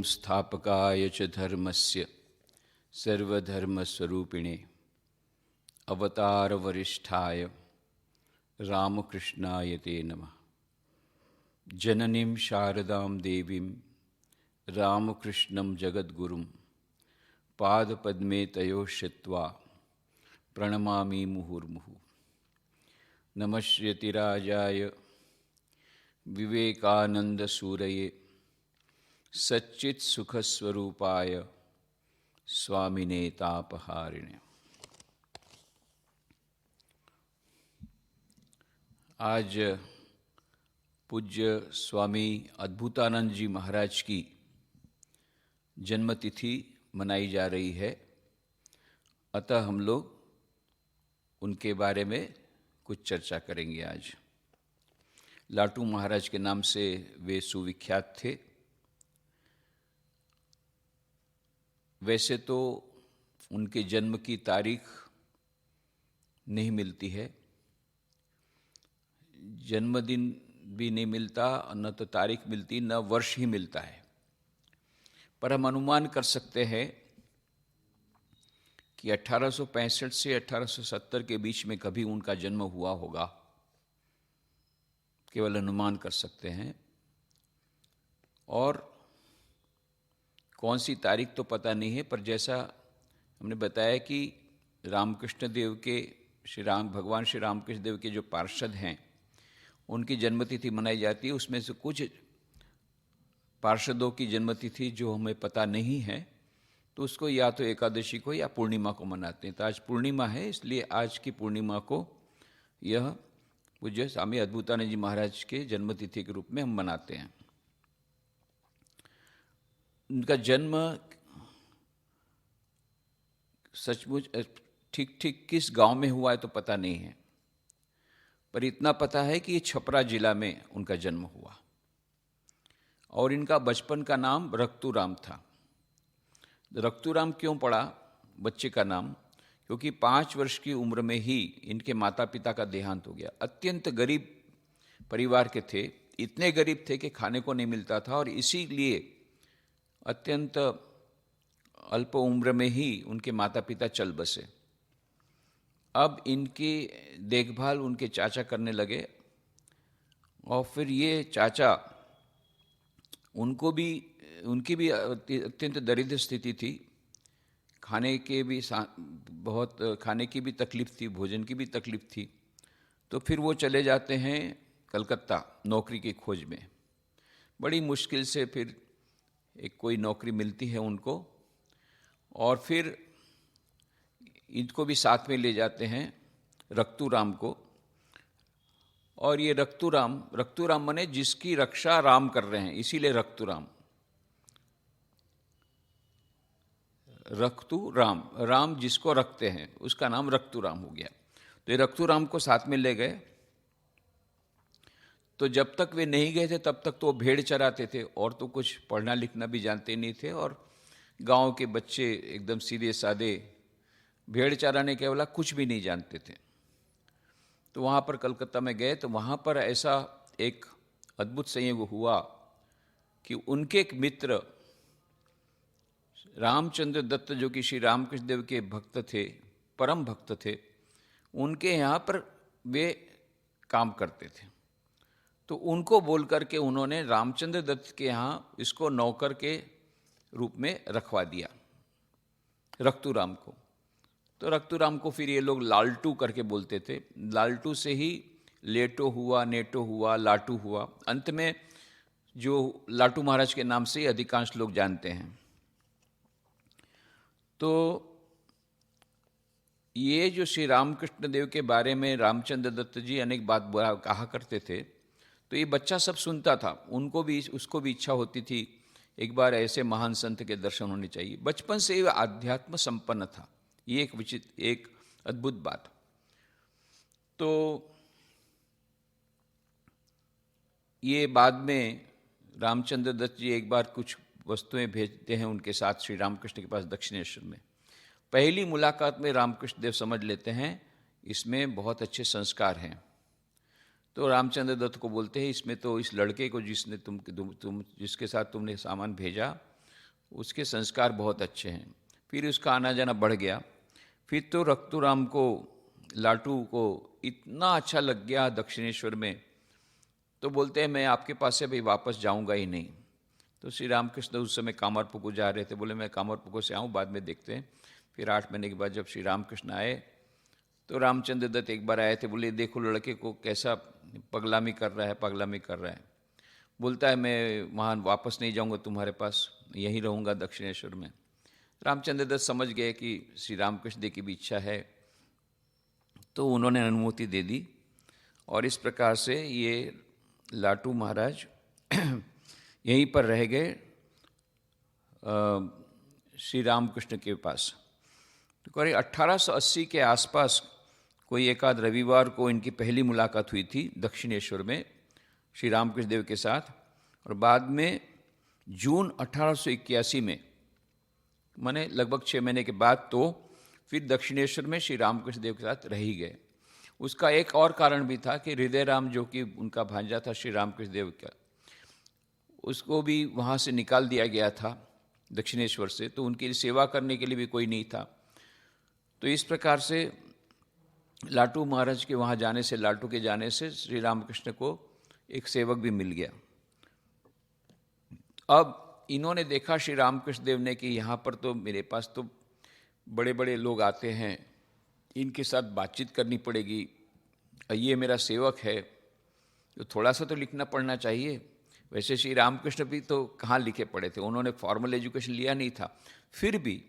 स्थापकाय च धर्मस्य सर्वधर्मस्वरूपिणे अवतारवरिष्ठाय रामकृष्णाय ते नमः। जननीं शारदां देवीं रामकृष्णं जगद्गुरुं पादपद्मे तयोः श्रित्वा प्रणमामि मुहुर्मुहुः। नमश्यतिराजाय विवेकानंदसूरये सच्चित्सुखस्वरूपाय स्वामिने तापहारिणे। आज पूज्य स्वामी अद्भुतानंद जी महाराज की जन्मतिथि मनाई जा रही है, अतः हम लोग उनके बारे में कुछ चर्चा करेंगे। आज लाटू महाराज के नाम से वे सुविख्यात थे। वैसे तो उनके जन्म की तारीख नहीं मिलती है, जन्मदिन भी नहीं मिलता, न तो तारीख मिलती, न वर्ष ही मिलता है। पर हम अनुमान कर सकते हैं कि 1865 से 1870 के बीच में कभी उनका जन्म हुआ होगा, केवल अनुमान कर सकते हैं। और कौन सी तारीख तो पता नहीं है, पर जैसा हमने बताया कि रामकृष्ण देव के भगवान श्री रामकृष्ण देव के जो पार्षद हैं उनकी जन्मतिथि मनाई जाती है। उसमें से कुछ पार्षदों की जन्मतिथि जो हमें पता नहीं है, तो उसको या तो एकादशी को या पूर्णिमा को मनाते हैं। तो आज पूर्णिमा है, इसलिए आज की पूर्णिमा को यह पूज्य स्वामी अद्भुतानंद जी महाराज के जन्मतिथि के रूप में हम मनाते हैं। उनका जन्म सचमुच ठीक ठीक किस गांव में हुआ है तो पता नहीं है, पर इतना पता है कि ये छपरा जिला में उनका जन्म हुआ। और इनका बचपन का नाम रक्तूराम था। रक्तूराम क्यों पड़ा बच्चे का नाम? क्योंकि 5 वर्ष की उम्र में ही इनके माता पिता का देहांत हो गया। अत्यंत गरीब परिवार के थे, इतने गरीब थे कि खाने को नहीं मिलता था, और इसीलिए अत्यंत अल्प उम्र में ही उनके माता पिता चल बसे। अब इनकी देखभाल उनके चाचा करने लगे, और फिर ये चाचा उनकी भी अत्यंत दरिद्र स्थिति थी। खाने की भी तकलीफ थी, भोजन की भी तकलीफ थी। तो फिर वो चले जाते हैं कलकत्ता नौकरी की खोज में। बड़ी मुश्किल से फिर एक कोई नौकरी मिलती है उनको, और फिर इनको भी साथ में ले जाते हैं रक्तूराम को। और ये रक्तूराम माने जिसकी रक्षा राम कर रहे हैं, इसीलिए रक्तूराम। राम जिसको रखते हैं उसका नाम रक्तूराम हो गया। तो ये रक्तूराम को साथ में ले गए। तो जब तक वे नहीं गए थे तब तक तो वो भेड़ चराते थे, और तो कुछ पढ़ना लिखना भी जानते नहीं थे। और गांव के बच्चे एकदम सीधे साधे भेड़ चराने के अलावा कुछ भी नहीं जानते थे। तो वहाँ पर कलकत्ता में गए, तो वहाँ पर ऐसा एक अद्भुत संयोग हुआ कि उनके एक मित्र रामचंद्र दत्त, जो कि श्री रामकृष्ण देव के भक्त थे, परम भक्त थे, उनके यहाँ पर वे काम करते थे। तो उनको बोल करके उन्होंने रामचंद्र दत्त के यहाँ इसको नौकर के रूप में रखवा दिया, रक्तूराम को। तो रक्तूराम को फिर ये लोग लालटू करके बोलते थे। लालटू से ही लेटो हुआ, नेटो हुआ, लाटू हुआ। अंत में जो लाटू महाराज के नाम से ही अधिकांश लोग जानते हैं। तो ये जो श्री रामकृष्ण देव के बारे में रामचंद्र दत्त जी अनेक बात कहा करते थे, तो ये बच्चा सब सुनता था। उसको भी इच्छा होती थी एक बार ऐसे महान संत के दर्शन होने चाहिए। बचपन से ही आध्यात्म संपन्न था, ये एक अद्भुत बात। तो ये बाद में रामचंद्र दत्त जी एक बार कुछ वस्तुएं भेजते हैं उनके साथ श्री रामकृष्ण के पास दक्षिणेश्वर में। पहली मुलाकात में रामकृष्ण देव समझ लेते हैं इसमें बहुत अच्छे संस्कार हैं। तो रामचंद्र दत्त को बोलते हैं इसमें तो इस लड़के को जिसने जिसके साथ तुमने सामान भेजा उसके संस्कार बहुत अच्छे हैं। फिर उसका आना जाना बढ़ गया। फिर तो रक्तूराम को, लाटू को इतना अच्छा लग गया दक्षिणेश्वर में, तो बोलते हैं मैं आपके पास से भाई वापस जाऊंगा ही नहीं। तो श्री रामकृष्ण उस समय कामरपुकुर जा रहे थे, बोले मैं कामरपुकुर से आऊँ, बाद में देखते हैं। फिर 8 महीने के बाद जब श्री रामकृष्ण आए तो रामचंद्र दत्त एक बार आए थे, बोले देखो लड़के को कैसा पगलामी कर रहा है, पगलामी कर रहा है। बोलता है मैं वहाँ वापस नहीं जाऊँगा तुम्हारे पास, यहीं रहूँगा दक्षिणेश्वर में। रामचंद्र दत्त समझ गए कि श्री रामकृष्ण देव की भी इच्छा है, तो उन्होंने अनुमति दे दी। और इस प्रकार से ये लाटू महाराज यहीं पर रह गए श्री रामकृष्ण के पास। तो करीब 1880 के आसपास कोई एक आध रविवार को इनकी पहली मुलाकात हुई थी दक्षिणेश्वर में श्री रामकृष्ण देव के साथ। और बाद में जून 1881 में, माने लगभग 6 महीने के बाद, तो फिर दक्षिणेश्वर में श्री रामकृष्ण देव के साथ रह ही गए। उसका एक और कारण भी था कि हृदय राम, जो कि उनका भांजा था श्री रामकृष्ण देव का, उसको भी वहाँ से निकाल दिया गया था दक्षिणेश्वर से, तो उनकी सेवा करने के लिए भी कोई नहीं था। तो इस प्रकार से लाटू महाराज के वहाँ जाने से, लाटू के जाने से श्री रामकृष्ण को एक सेवक भी मिल गया। अब इन्होंने देखा श्री रामकृष्ण देव ने कि यहाँ पर तो मेरे पास तो बड़े बड़े लोग आते हैं, इनके साथ बातचीत करनी पड़ेगी, ये मेरा सेवक है, तो थोड़ा सा तो लिखना पढ़ना चाहिए। वैसे श्री रामकृष्ण भी तो कहाँ लिखे पढ़े थे, उन्होंने फॉर्मल एजुकेशन लिया नहीं था, फिर भी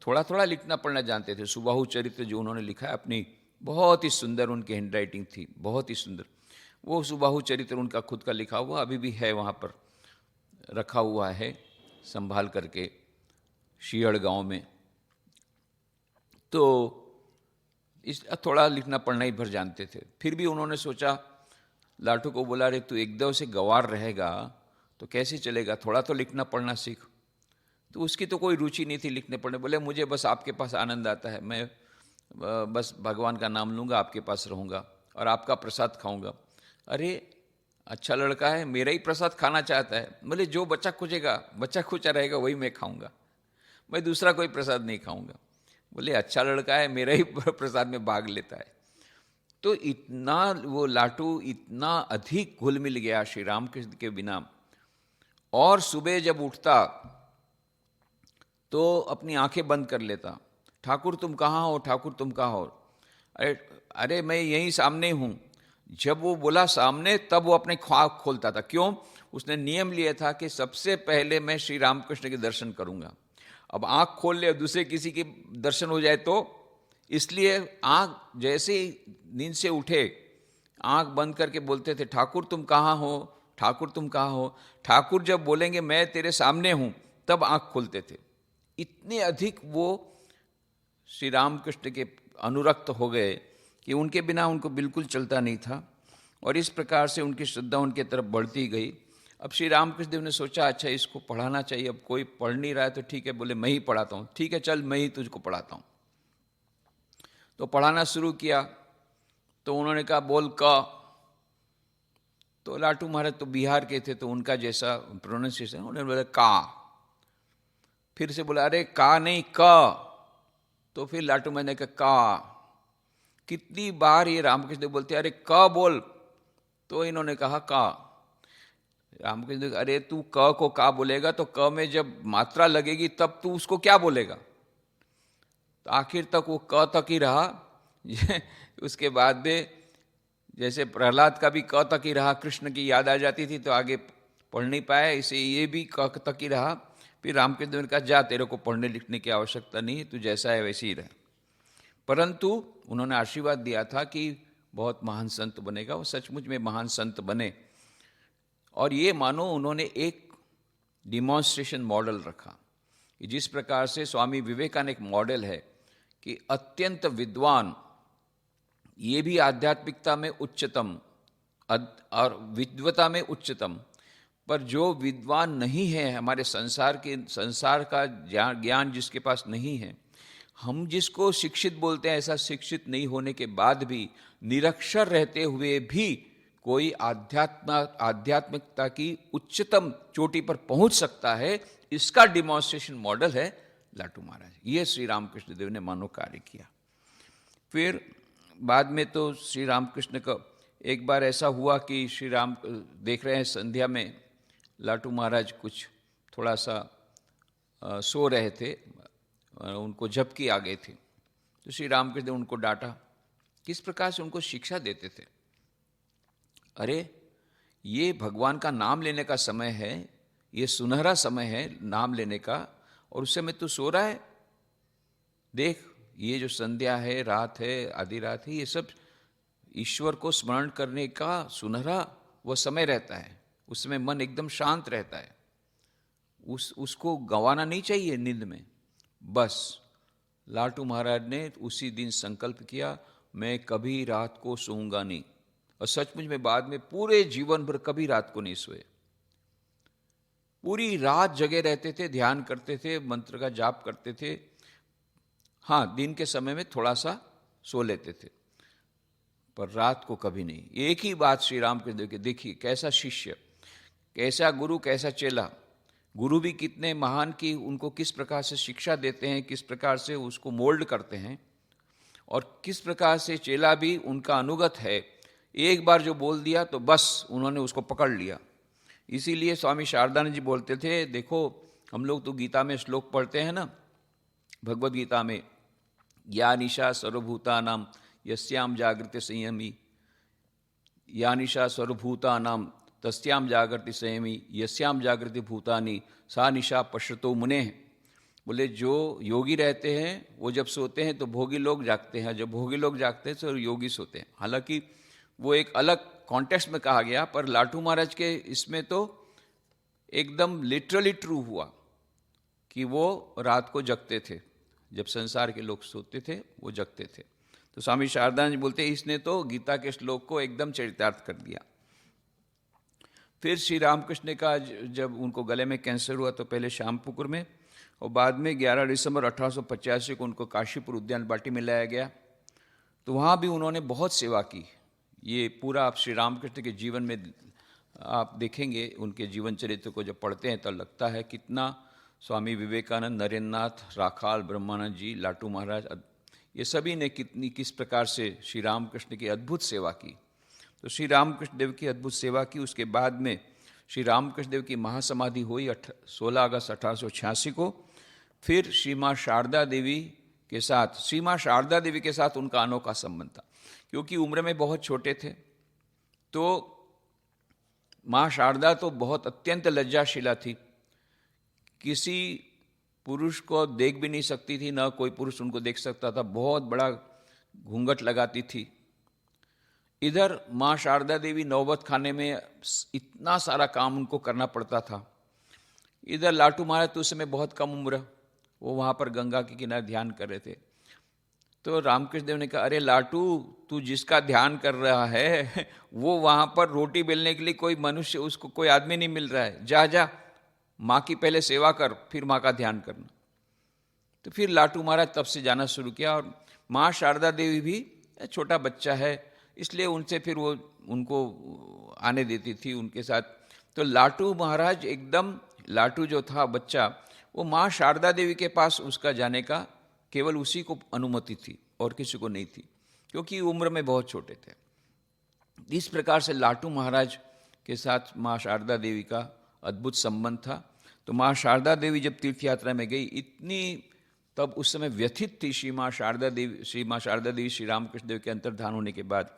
थोड़ा थोड़ा लिखना पढ़ना जानते थे। सुबाहु चरित्र जो उन्होंने लिखा है अपनी, बहुत ही सुंदर उनकी हैंडराइटिंग थी, बहुत ही सुंदर। वो सुबाहु चरित्र उनका खुद का लिखा हुआ अभी भी है, वहाँ पर रखा हुआ है संभाल करके शियड़ गांव में। तो इस थोड़ा लिखना पढ़ना ही भर जानते थे। फिर भी उन्होंने सोचा, लाटू को बोला, रे तू एकदम से गंवार रहेगा तो कैसे चलेगा, थोड़ा तो लिखना पढ़ना सीख। तो उसकी तो कोई रुचि नहीं थी लिखने पढ़ने। बोले मुझे बस आपके पास आनंद आता है, मैं बस भगवान का नाम लूँगा, आपके पास रहूँगा और आपका प्रसाद खाऊँगा। अरे अच्छा लड़का है, मेरा ही प्रसाद खाना चाहता है। बोले जो बच्चा खोजेगा, बच्चा खोचा रहेगा वही मैं खाऊँगा, मैं दूसरा कोई प्रसाद नहीं खाऊँगा। बोले अच्छा लड़का है, मेरा ही प्रसाद में भाग लेता है। तो इतना वो लाटू इतना अधिक घुल मिल गया श्री रामकृष्ण के बिना। और सुबह जब उठता तो अपनी आंखें बंद कर लेता, ठाकुर तुम कहाँ हो, ठाकुर तुम कहाँ हो। अरे मैं यहीं सामने हूँ। जब वो बोला सामने, तब वो अपने ख्वाब खोलता था। क्यों? उसने नियम लिया था कि सबसे पहले मैं श्री रामकृष्ण के दर्शन करूँगा। अब आँख खोल ले, दूसरे किसी के दर्शन हो जाए तो, इसलिए आँख जैसे ही नींद से उठे, आँख बंद करके बोलते थे, ठाकुर तुम कहाँ हो, ठाकुर तुम कहाँ हो। ठाकुर जब बोलेंगे मैं तेरे सामने हूँ, तब आँख खोलते थे। इतने अधिक वो श्री रामकृष्ण के अनुरक्त हो गए कि उनके बिना उनको बिल्कुल चलता नहीं था। और इस प्रकार से उनकी श्रद्धा उनके तरफ बढ़ती गई। अब श्री रामकृष्ण देव ने सोचा, अच्छा इसको पढ़ाना चाहिए। अब कोई पढ़ नहीं रहा है तो ठीक है, बोले मैं ही पढ़ाता हूँ। ठीक है चल, मैं ही तुझको पढ़ाता हूँ। तो पढ़ाना शुरू किया। तो उन्होंने कहा बोल क। तो लाटू महाराज तो बिहार के थे, तो उनका जैसा प्रोनाउंसिएशन, उन्होंने बोला का। फिर से बोला अरे का नहीं क। तो फिर लाटू महाराज ने कहा का। कितनी बार ये रामकृष्ण देव बोलते अरे क बोल, तो इन्होंने कहा का। रामकृष्ण देव, अरे तू क को का बोलेगा तो क में जब मात्रा लगेगी तब तू उसको क्या बोलेगा। तो आखिर तक वो क तक ही रहा। उसके बाद में जैसे प्रहलाद का भी क तक ही रहा, कृष्ण की याद आ जाती थी तो आगे पढ़ नहीं पाया, इसे ये भी क तक ही रहा। फिर रामकृष्ण देव ने कहा जा, तेरे को पढ़ने लिखने की आवश्यकता नहीं है, तू जैसा है वैसे ही रह। परंतु उन्होंने आशीर्वाद दिया था कि बहुत महान संत बनेगा। वो सचमुच में महान संत बने। और ये मानो उन्होंने एक डिमॉन्स्ट्रेशन मॉडल रखा, जिस प्रकार से स्वामी विवेकानंद एक मॉडल है कि अत्यंत विद्वान, ये भी आध्यात्मिकता में उच्चतम और विद्वता में उच्चतम, पर जो विद्वान नहीं है, हमारे संसार का ज्ञान जिसके पास नहीं है, हम जिसको शिक्षित बोलते हैं, ऐसा शिक्षित नहीं होने के बाद भी निरक्षर रहते हुए भी कोई आध्यात्मिकता की उच्चतम चोटी पर पहुंच सकता है, इसका डिमॉन्स्ट्रेशन मॉडल है लाटू महाराज। ये श्री रामकृष्ण देव ने मानो कार्य किया। फिर बाद में तो श्री रामकृष्ण का एक बार ऐसा हुआ कि श्री राम देख रहे हैं संध्या में लाटू महाराज कुछ थोड़ा सा सो रहे थे, उनको झपकी आ गई थी। तो श्री रामकृष्ण ने उनको डांटा, किस प्रकार से उनको शिक्षा देते थे। अरे ये भगवान का नाम लेने का समय है, ये सुनहरा समय है नाम लेने का, और उस समय तू सो रहा है। देख ये जो संध्या है, रात है, आधी रात है, ये सब ईश्वर को स्मरण करने का सुनहरा वह समय रहता है। उस समय मन एकदम शांत रहता है, उसको गंवाना नहीं चाहिए नींद में। बस लाटू महाराज ने उसी दिन संकल्प किया, मैं कभी रात को सोऊंगा नहीं। और सचमुच में बाद में पूरे जीवन भर कभी रात को नहीं सोए, पूरी रात जगे रहते थे, ध्यान करते थे, मंत्र का जाप करते थे। हाँ, दिन के समय में थोड़ा सा सो लेते थे, पर रात को कभी नहीं। एक ही बात श्री राम के देखिए, कैसा शिष्य, कैसा गुरु, कैसा चेला। गुरु भी कितने महान की उनको किस प्रकार से शिक्षा देते हैं, किस प्रकार से उसको मोल्ड करते हैं, और किस प्रकार से चेला भी उनका अनुगत है। एक बार जो बोल दिया तो बस उन्होंने उसको पकड़ लिया। इसीलिए स्वामी शारदानंद जी बोलते थे, देखो हम लोग तो गीता में श्लोक पढ़ते हैं ना, भगवद गीता में, या निशा सर्वभूतानाम यस्याम जागृति संयमी, या निशा सर्वभूतानाम तस्याम जागृति संयमी, यस्याम जागृति भूतानि सा निशा पश्यतो मुनेः। बोले जो योगी रहते हैं वो जब सोते हैं तो भोगी लोग जागते हैं, जब भोगी लोग जागते हैं तो योगी सोते हैं। हालांकि वो एक अलग कॉन्टेक्स्ट में कहा गया, पर लाटू महाराज के इसमें तो एकदम लिटरली ट्रू हुआ कि वो रात को जगते थे, जब संसार के लोग सोते थे वो जगते थे। तो स्वामी शारदानंद जी बोलते इसने तो गीता के श्लोक को एकदम चरितार्थ कर दिया। फिर श्री रामकृष्ण का जब उनको गले में कैंसर हुआ तो पहले श्यामपुकुर में, और बाद में 11 दिसंबर 1885 को उनको काशीपुर उद्यान बाटी में लाया गया। तो वहाँ भी उन्होंने बहुत सेवा की। ये पूरा आप श्री रामकृष्ण के जीवन में आप देखेंगे, उनके जीवन चरित्र को जब पढ़ते हैं तो लगता है कितना स्वामी विवेकानंद, नरेंद्रनाथ, राखाल, ब्रह्मानंद जी, लाटू महाराज, ये सभी ने किस प्रकार से श्री रामकृष्ण की अद्भुत सेवा की। तो श्री रामकृष्ण देव की अद्भुत सेवा की। उसके बाद में श्री रामकृष्ण देव की महासमाधि हुई 16 अगस्त 1886 को। फिर श्री माँ शारदा देवी के साथ, श्री माँ शारदा देवी के साथ उनका अनोखा संबंध था, क्योंकि उम्र में बहुत छोटे थे। तो माँ शारदा तो बहुत अत्यंत लज्जाशीला थी, किसी पुरुष को देख भी नहीं सकती थी, न कोई पुरुष उनको देख सकता था, बहुत बड़ा घूंघट लगाती थी। इधर माँ शारदा देवी नौबत खाने में इतना सारा काम उनको करना पड़ता था। इधर लाटू महाराज तो उस समय बहुत कम उम्र, वो वहाँ पर गंगा के किनारे ध्यान कर रहे थे। तो रामकृष्ण देव ने कहा, अरे लाटू, तू जिसका ध्यान कर रहा है वो वहाँ पर रोटी बेलने के लिए कोई मनुष्य, उसको कोई आदमी नहीं मिल रहा है, जा जा माँ की पहले सेवा कर, फिर माँ का ध्यान करना। तो फिर लाटू महाराज तब से जाना शुरू किया। और माँ शारदा देवी भी छोटा बच्चा है, इसलिए उनसे फिर वो उनको आने देती थी उनके साथ। तो लाटू महाराज एकदम, लाटू जो था बच्चा, वो माँ शारदा देवी के पास उसका जाने का केवल उसी को अनुमति थी और किसी को नहीं थी, क्योंकि उम्र में बहुत छोटे थे। इस प्रकार से लाटू महाराज के साथ माँ शारदा देवी का अद्भुत संबंध था। तो माँ शारदा देवी जब तीर्थ यात्रा में गई, इतनी तब उस समय व्यथित थी श्री माँ शारदा देवी श्री रामकृष्ण देव के अंतर्धान होने के बाद।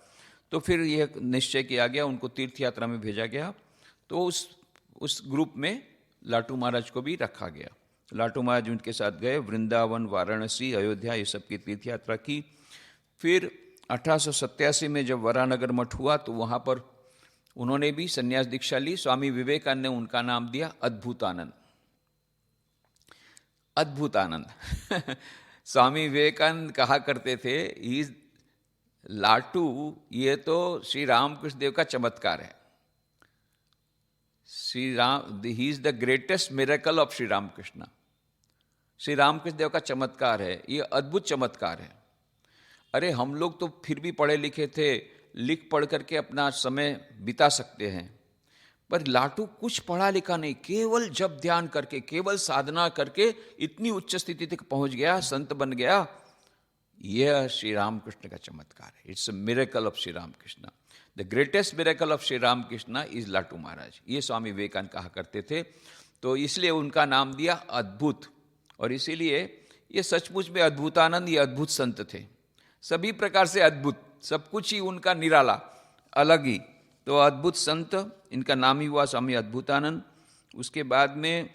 तो फिर यह निश्चय किया गया, उनको तीर्थ यात्रा में भेजा गया। तो उस ग्रुप में लाटू महाराज को भी रखा गया। लाटू महाराज उनके साथ गए, वृंदावन, वाराणसी, अयोध्या, ये सब की तीर्थ यात्रा की। फिर 1887 में जब वरानगर मठ हुआ तो वहाँ पर उन्होंने भी संन्यास दीक्षा ली। स्वामी विवेकानंद ने उनका नाम दिया अद्भुतानंद। अद्भुतानंद स्वामी विवेकानंद कहा करते थे, लाटू ये तो श्री रामकृष्ण देव का चमत्कार है। He is the greatest miracle of Shri Ramakrishna. Shri Ramakrishna Dev का चमत्कार है, ये अद्भुत चमत्कार है। अरे हम लोग तो फिर भी पढ़े लिखे थे, लिख पढ़ करके अपना समय बिता सकते हैं, पर लाटू कुछ पढ़ा लिखा नहीं, केवल जब ध्यान करके, केवल साधना करके इतनी उच्च स्थिति तक पहुंच गया, संत बन गया। यह श्री रामकृष्ण का चमत्कार है। It's a miracle of Shri Ramakrishna. The greatest miracle of Shri Ramakrishna is Latu Maharaj. ये स्वामी विवेकानंद कहा करते थे। तो इसलिए उनका नाम दिया अद्भुत। और इसीलिए ये सचमुच में अद्भुतानंद, ये अद्भुत संत थे, सभी प्रकार से अद्भुत, सब कुछ ही उनका निराला, अलग ही। तो अद्भुत संत, इनका नाम ही हुआ स्वामी अद्भुतानंद। उसके बाद में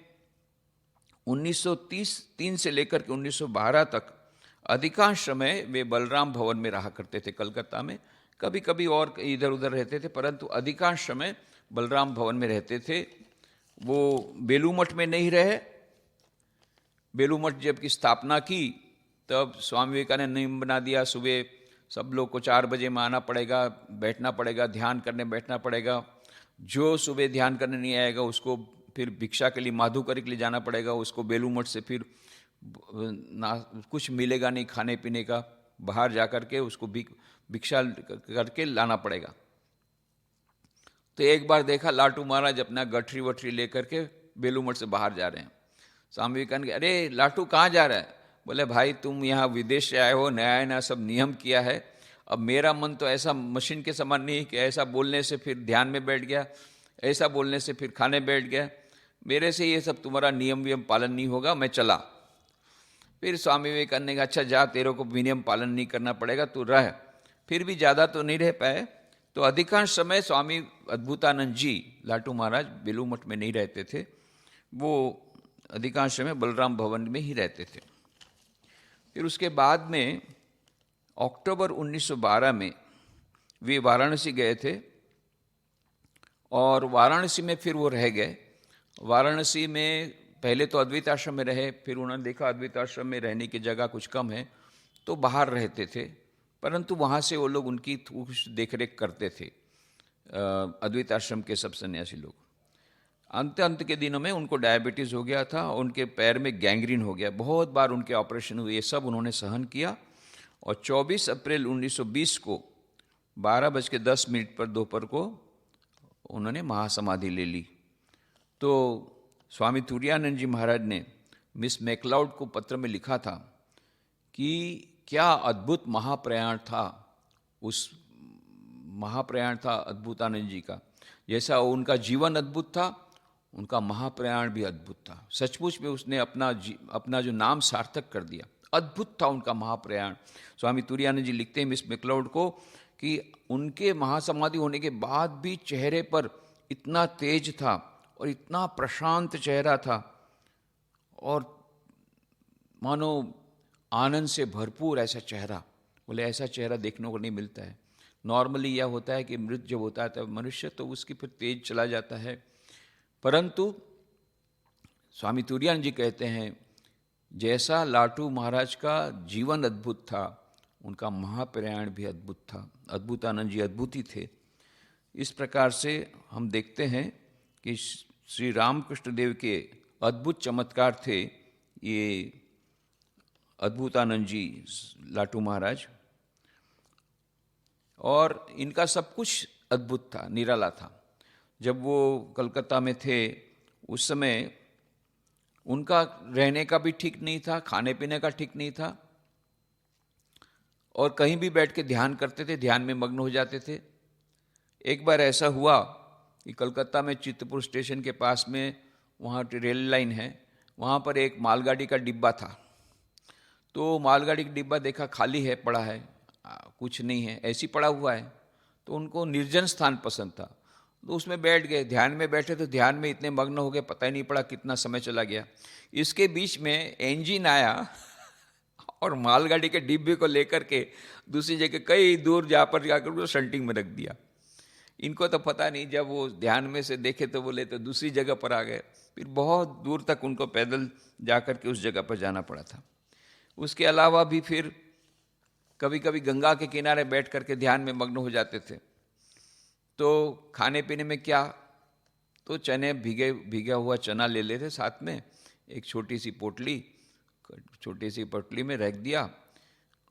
1933 से लेकर के 1912 तक अधिकांश समय वे बलराम भवन में रहा करते थे कलकत्ता में। कभी कभी और इधर उधर रहते थे, परंतु अधिकांश समय बलराम भवन में रहते थे। वो बेलू मठ में नहीं रहे। बेलू मठ जब की स्थापना की तब स्वामी विवेकानंद ने नियम बना दिया, सुबह सब लोग को 4 बजे में आना पड़ेगा, बैठना पड़ेगा, ध्यान करने बैठना पड़ेगा। जो सुबह ध्यान करने नहीं आएगा उसको फिर भिक्षा के लिए, माधुकरी के लिए जाना पड़ेगा। उसको बेलू मठ से फिर ना कुछ मिलेगा नहीं खाने पीने का, बाहर जा कर के उसको भिक्षा करके लाना पड़ेगा। तो एक बार देखा लाटू महाराज अपना गठरी वठरी लेकर के बेलू मठ से बाहर जा रहे हैं। स्वामी विवेकानंद, अरे लाटू कहाँ जा रहा है? बोले भाई तुम यहाँ विदेश से आए हो, नया नया सब नियम किया है। अब मेरा मन तो ऐसा मशीन के समान नहीं है कि ऐसा बोलने से फिर ध्यान में बैठ गया, ऐसा बोलने से फिर खाने बैठ गया। मेरे से ये सब तुम्हारा नियम वियम पालन नहीं होगा, मैं चला। फिर स्वामी विवेकानंद ने कहा अच्छा जा, तेरे को नियम पालन नहीं करना पड़ेगा, तू रह। फिर भी ज़्यादा तो नहीं रह पाए। तो अधिकांश समय स्वामी अद्भुतानंद जी, लाटू महाराज बेलू मठ में नहीं रहते थे, वो अधिकांश समय बलराम भवन में ही रहते थे। फिर उसके बाद में अक्टूबर 1912 में वे वाराणसी गए थे और वाराणसी में फिर वो रह गए। वाराणसी में पहले तो अद्वैत आश्रम में रहे, फिर उन्होंने देखा अद्वैत आश्रम में रहने की जगह कुछ कम है तो बाहर रहते थे, परंतु वहाँ से वो लोग उनकी कुछ देख रेख करते थे, अद्वैत आश्रम के सब सन्यासी लोग। अंत के दिनों में उनको डायबिटीज़ हो गया था, उनके पैर में गैंग्रीन हो गया, बहुत बार उनके ऑपरेशन हुए, ये सब उन्होंने सहन किया। और 24 अप्रैल 1920 को 12:10 पर दोपहर को उन्होंने महासमाधि ले ली। तो स्वामी तुरायानंद जी महाराज ने मिस मैकलाउड को पत्र में लिखा था कि क्या अद्भुत महाप्रयाण था, उस महाप्रयाण था अद्भुतानंद जी का। जैसा उनका जीवन अद्भुत था, उनका महाप्रयाण भी अद्भुत था। सचमुच में उसने अपना जो नाम सार्थक कर दिया। अद्भुत था उनका महाप्रयाण। स्वामी तुरायानंद जी लिखते हैं मिस मैकलाउड को कि उनके महासमाधि होने के बाद भी चेहरे पर इतना तेज था और इतना प्रशांत चेहरा था और मानो आनंद से भरपूर ऐसा चेहरा। बोले ऐसा चेहरा देखने को नहीं मिलता है। नॉर्मली यह होता है कि मृत जब होता है तब मनुष्य तो उसकी फिर तेज चला जाता है, परंतु स्वामी तुरायानंद जी कहते हैं जैसा लाटू महाराज का जीवन अद्भुत था, उनका महाप्रयाण भी अद्भुत था। अद्भुतानंद जी अद्भुत ही थे। इस प्रकार से हम देखते हैं कि श्री रामकृष्ण देव के अद्भुत चमत्कार थे ये अद्भुतानंद जी, लाटू महाराज, और इनका सब कुछ अद्भुत था, निराला था। जब वो कलकत्ता में थे उस समय उनका रहने का भी ठीक नहीं था, खाने पीने का ठीक नहीं था, और कहीं भी बैठ के ध्यान करते थे, ध्यान में मग्न हो जाते थे। एक बार ऐसा हुआ कि कलकत्ता में चित्रपुर स्टेशन के पास में वहाँ रेल लाइन है, वहाँ पर एक मालगाड़ी का डिब्बा था। तो मालगाड़ी का डिब्बा देखा खाली है, पड़ा है, कुछ नहीं है, ऐसी पड़ा हुआ है। तो उनको निर्जन स्थान पसंद था, तो उसमें बैठ गए। ध्यान में बैठे तो ध्यान में इतने मग्न हो गए, पता ही नहीं पड़ा कितना समय चला गया। इसके बीच में इंजन आया और मालगाड़ी के डिब्बे को लेकर के दूसरी जगह कई दूर जाकर उसको शंटिंग में रख दिया। इनको तो पता नहीं, जब वो ध्यान में से देखे तो बोले तो दूसरी जगह पर आ गए। फिर बहुत दूर तक उनको पैदल जाकर के उस जगह पर जाना पड़ा था। उसके अलावा भी फिर कभी कभी गंगा के किनारे बैठ करके ध्यान में मग्न हो जाते थे। तो खाने पीने में क्या, तो चने भीगा हुआ चना ले लेते साथ में, एक छोटी सी पोटली में रख दिया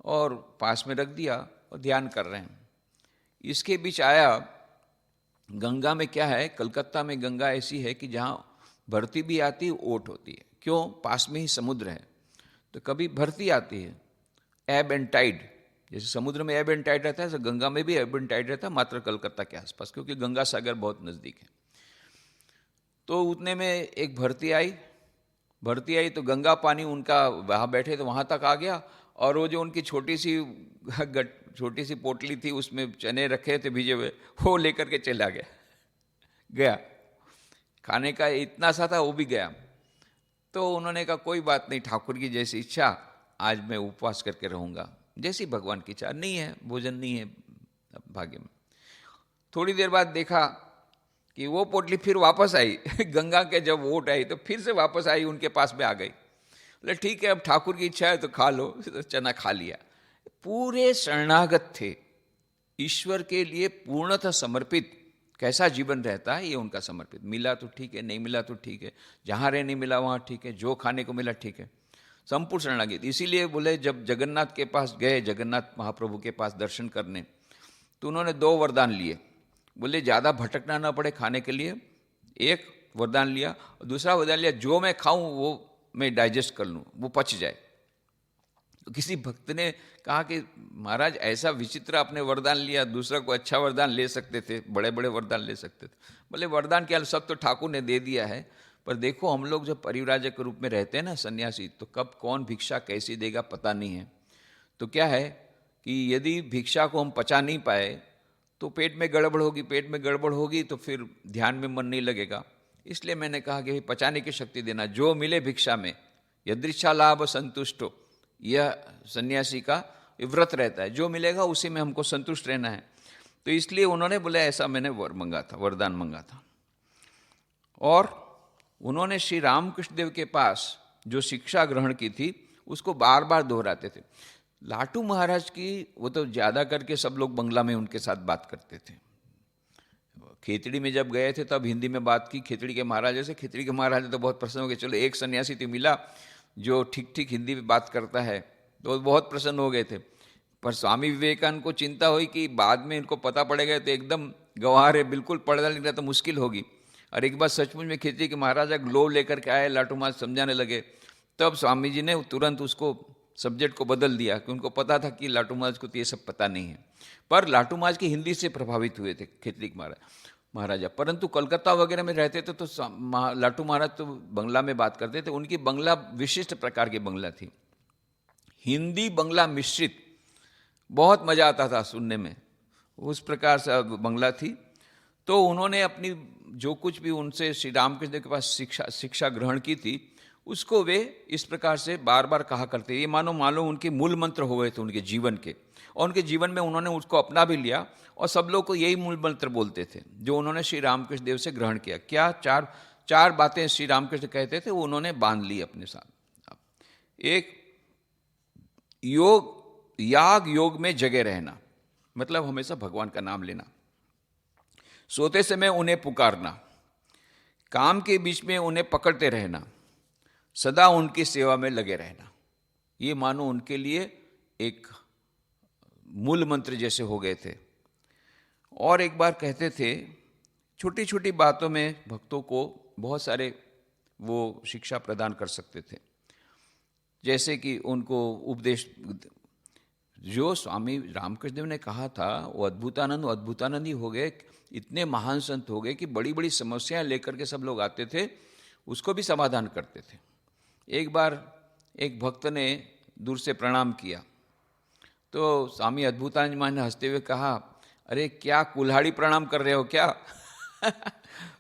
और पास में रख दिया और ध्यान कर रहे हैं। इसके बीच आया गंगा में क्या है, कलकत्ता में गंगा ऐसी है कि जहाँ भरती भी आती है, ओट होती है। क्यों? पास में ही समुद्र है, तो कभी भरती आती है, एब एंड टाइड, जैसे समुद्र में एब एंड टाइड रहता है, तो गंगा में भी एब एंड टाइड रहता है, मात्र कलकत्ता के आसपास, क्योंकि गंगा सागर बहुत नज़दीक है। तो उतने में एक भरती आई तो गंगा पानी उनका, वहाँ बैठे तो वहाँ तक आ गया, और वो जो उनकी छोटी सी पोटली थी, उसमें चने रखे थे भिजे हुए, वो लेकर के चला गया। खाने का इतना सा था, वो भी गया। तो उन्होंने कहा कोई बात नहीं, ठाकुर की जैसी इच्छा, आज मैं उपवास करके रहूँगा, जैसी भगवान की इच्छा। नहीं है, भोजन नहीं है भाग्य में। थोड़ी देर बाद देखा कि वो पोटली फिर वापस आई गंगा के जब वोट आई तो फिर से वापस आई, उनके पास में आ गई। बोले ठीक है, अब ठाकुर की इच्छा है तो खा लो। तो चना खा लिया। पूरे शरणागत थे, ईश्वर के लिए पूर्णतः समर्पित। कैसा जीवन रहता है ये उनका समर्पित। मिला तो ठीक है, नहीं मिला तो ठीक है, जहाँ रहने मिला वहाँ ठीक है, जो खाने को मिला ठीक है, संपूर्ण शरणागत। इसीलिए बोले जब जगन्नाथ के पास गए, जगन्नाथ महाप्रभु के पास दर्शन करने, तो उन्होंने 2 वरदान लिए। बोले ज़्यादा भटकना ना पड़े खाने के लिए, एक वरदान लिया, और दूसरा वरदान लिया जो मैं खाऊं वो मैं डाइजेस्ट कर लूं, वो पच जाए। तो किसी भक्त ने कहा कि महाराज ऐसा विचित्र आपने वरदान लिया, दूसरा को अच्छा वरदान ले सकते थे, बड़े बड़े वरदान ले सकते थे। बोले वरदान क्या, सब तो ठाकुर ने दे दिया है, पर देखो हम लोग जब परिव्राजक के रूप में रहते हैं ना, सन्यासी, तो कब कौन भिक्षा कैसी देगा पता नहीं है। तो क्या है कि यदि भिक्षा को हम पचा नहीं पाए तो पेट में गड़बड़ होगी, पेट में गड़बड़ होगी तो फिर ध्यान में मन नहीं लगेगा। इसलिए मैंने कहा कि पचाने की शक्ति देना, जो मिले भिक्षा में, यदृच्छा लाभ संतुष्टो, यह सन्यासी का व्रत रहता है, जो मिलेगा उसी में हमको संतुष्ट रहना है। तो इसलिए उन्होंने बोले ऐसा मैंने वरदान मंगा था। और उन्होंने श्री रामकृष्ण देव के पास जो शिक्षा ग्रहण की थी उसको बार बार दोहराते थे। लाटू महाराज की वो तो ज़्यादा करके सब लोग बंगला में उनके साथ बात करते थे। खेतड़ी में जब गए थे तब हिंदी में बात की खेतड़ी के महाराज से। खेतड़ी के महाराज तो बहुत प्रसन्न हो गए, चलो एक सन्यासी तो मिला जो ठीक ठीक हिंदी में बात करता है, तो बहुत प्रसन्न हो गए थे। पर स्वामी विवेकानंद को चिंता हुई कि बाद में इनको पता पड़ेगा तो एकदम गंवार है, बिल्कुल पढ़ना लिखना तो मुश्किल होगी। और एक बार सचमुच में खेतड़ी के महाराजा ग्लोव लेकर के आए, लाटू महाराज समझाने लगे, तब स्वामी जी ने तुरंत उसको सब्जेक्ट को बदल दिया, कि उनको पता था कि लाटू महाराज को तो ये सब पता नहीं है। पर लाटू महाराज की हिंदी से प्रभावित हुए थे खेतड़ी के महाराजा, परंतु कलकत्ता वगैरह में रहते थे तो लाटू महाराज तो बंगला में बात करते थे। उनकी बंगला विशिष्ट प्रकार की बंगला थी, हिंदी बंगला मिश्रित, बहुत मजा आता था सुनने में, उस प्रकार से बंगला थी। तो उन्होंने अपनी जो कुछ भी उनसे श्री रामकृष्ण के पास शिक्षा ग्रहण की थी उसको वे इस प्रकार से बार बार कहा करते। ये मानो उनके मूल मंत्र हो गए थे उनके जीवन के, और उनके जीवन में उन्होंने उसको अपना भी लिया, और सब लोग को यही मूल मंत्र बोलते थे जो उन्होंने श्री रामकृष्ण देव से ग्रहण किया। क्या चार बातें श्री रामकृष्ण कहते थे, वो उन्होंने बांध ली अपने साथ। एक, योग में जगे रहना, मतलब हमेशा भगवान का नाम लेना। सोते समय उन्हें पुकारना, काम के बीच में उन्हें पकड़ते रहना, सदा उनकी सेवा में लगे रहना। ये मानो उनके लिए एक मूल मंत्र जैसे हो गए थे। और एक बार कहते थे, छोटी छोटी बातों में भक्तों को बहुत सारे वो शिक्षा प्रदान कर सकते थे, जैसे कि उनको उपदेश, जो स्वामी रामकृष्ण देव ने कहा था वो अद्भुतानंद ही हो गए। इतने महान संत हो गए कि बड़ी बड़ी समस्याएं लेकर के सब लोग आते थे, उसको भी समाधान करते थे। एक बार एक भक्त ने दूर से प्रणाम किया तो स्वामी अद्भुतानंद महाराज ने हंसते हुए कहा, अरे क्या कुल्हाड़ी प्रणाम कर रहे हो क्या?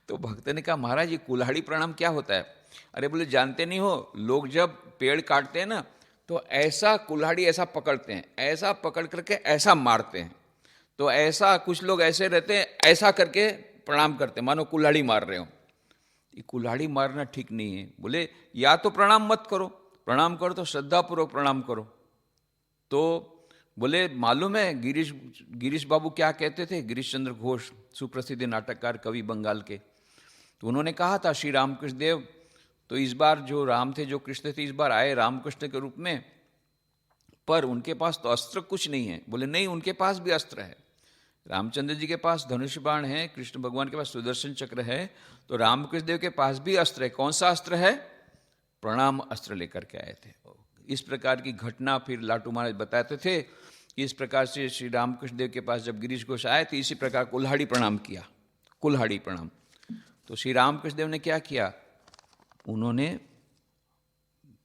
तो भक्त ने कहा, महाराज ये कुल्हाड़ी प्रणाम क्या होता है? अरे बोले जानते नहीं हो, लोग जब पेड़ काटते हैं ना तो ऐसा कुल्हाड़ी ऐसा पकड़ते हैं, ऐसा पकड़ करके ऐसा मारते हैं, तो ऐसा कुछ लोग ऐसे रहते हैं, ऐसा करके प्रणाम करते हैं, मानो कुल्हाड़ी मार रहे हो। ये कुल्हाड़ी मारना ठीक नहीं है। बोले या तो प्रणाम मत करो, प्रणाम करो तो श्रद्धापूर्वक प्रणाम करो। तो बोले मालूम है गिरीश बाबू क्या कहते थे? गिरीश चंद्र घोष, सुप्रसिद्ध नाटककार, कवि बंगाल के। तो उन्होंने कहा था श्री रामकृष्ण देव तो इस बार जो राम थे, जो कृष्ण थे, इस बार आए रामकृष्ण के रूप में, पर उनके पास तो अस्त्र कुछ नहीं है। बोले नहीं, उनके पास भी अस्त्र है, रामचंद्र जी के पास धनुष बाण है, कृष्ण भगवान के पास सुदर्शन चक्र है, तो रामकृष्ण देव के पास भी अस्त्र है। कौन सा अस्त्र है? प्रणाम अस्त्र लेकर के आए थे। इस प्रकार की घटना फिर लाटू महाराज बताते थे कि इस प्रकार से श्री रामकृष्ण देव के पास जब गिरीश घोष आए तो इसी प्रकार कुल्हाड़ी प्रणाम किया, कुल्हाड़ी प्रणाम। तो श्री रामकृष्ण देव ने क्या किया? उन्होंने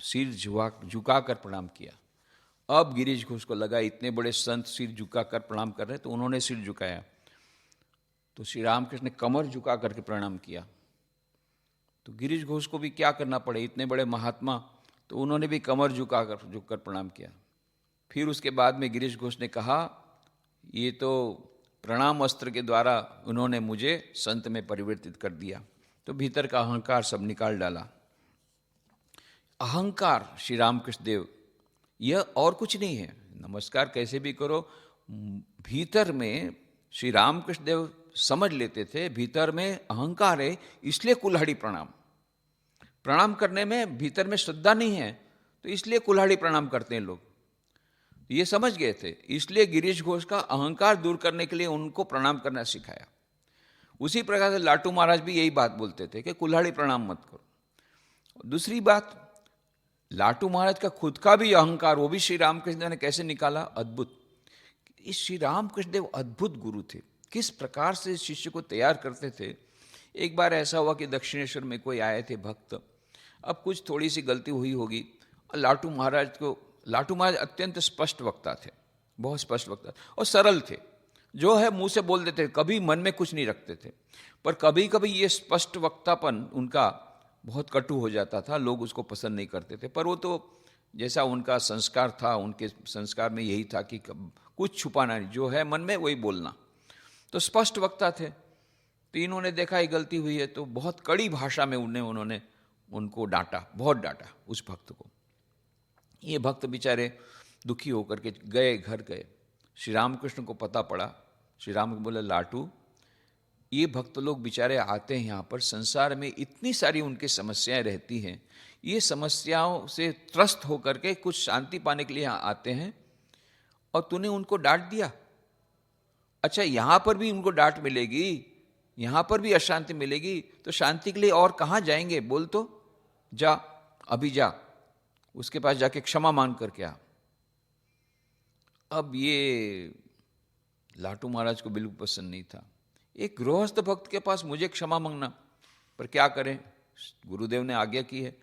सिर झुकाकर प्रणाम किया। अब गिरीश घोष को लगा इतने बड़े संत सिर झुकाकर प्रणाम कर रहे हैं, तो उन्होंने सिर झुकाया। तो श्री रामकृष्ण ने कमर झुका करके प्रणाम किया। तो गिरीश घोष को भी क्या करना पड़े, इतने बड़े महात्मा, तो उन्होंने भी कमर झुककर प्रणाम किया। फिर उसके बाद में गिरीश घोष ने कहा, ये तो प्रणाम अस्त्र के द्वारा उन्होंने मुझे संत में परिवर्तित कर दिया। तो भीतर का अहंकार सब निकाल डाला। अहंकार श्री रामकृष्ण देव यह और कुछ नहीं है। नमस्कार कैसे भी करो, भीतर में श्री रामकृष्ण देव समझ लेते थे भीतर में अहंकार है, इसलिए कुल्हाड़ी प्रणाम। प्रणाम करने में भीतर में श्रद्धा नहीं है, तो इसलिए कुल्हाड़ी प्रणाम करते हैं लोग। ये समझ गए थे, इसलिए गिरीश घोष का अहंकार दूर करने के लिए उनको प्रणाम करना सिखाया। उसी प्रकार से लाटू महाराज भी यही बात बोलते थे कि कुल्हाड़ी प्रणाम मत करो। दूसरी बात, लाटू महाराज का खुद का भी अहंकार, वो भी श्री रामकृष्ण देव ने कैसे निकाला? अद्भुत। इस श्री रामकृष्ण देव अद्भुत गुरु थे, किस प्रकार से शिष्य को तैयार करते थे। एक बार ऐसा हुआ कि दक्षिणेश्वर में कोई आए थे भक्त, अब कुछ थोड़ी सी गलती हुई होगी, लाटू महाराज अत्यंत स्पष्ट वक्ता थे, बहुत स्पष्ट वक्ता और सरल थे, जो है मुंह से बोल देते, कभी मन में कुछ नहीं रखते थे। पर कभी कभी ये स्पष्ट वक्तापन उनका बहुत कटु हो जाता था, लोग उसको पसंद नहीं करते थे। पर वो तो जैसा उनका संस्कार था, उनके संस्कार में यही था कि कुछ छुपाना नहीं, जो है मन में वही बोलना। तो स्पष्ट वक्ता थे। तो इन्होंने देखा ये गलती हुई है, तो बहुत कड़ी भाषा में उन्होंने उनको डांटा, बहुत डांटा उस भक्त को। ये भक्त बेचारे दुखी होकर के गए, घर गए। श्री रामकृष्ण को पता पड़ा। श्री राम को बोले, लाटू, ये भक्त लोग बेचारे आते हैं यहाँ पर, संसार में इतनी सारी उनकी समस्याएं रहती हैं, ये समस्याओं से त्रस्त होकर के कुछ शांति पाने के लिए यहाँ आते हैं, और तूने उनको डांट दिया। अच्छा, यहाँ पर भी उनको डांट मिलेगी, यहाँ पर भी अशांति मिलेगी, तो शांति के लिए और कहाँ जाएंगे? बोल तो, जा, अभी जा, उसके पास जाके क्षमा मांग करके आ। अब ये लाटू महाराज को बिल्कुल पसंद नहीं था, एक गृहस्थ भक्त के पास मुझे क्षमा मांगना, पर क्या करें, गुरुदेव ने आज्ञा की है।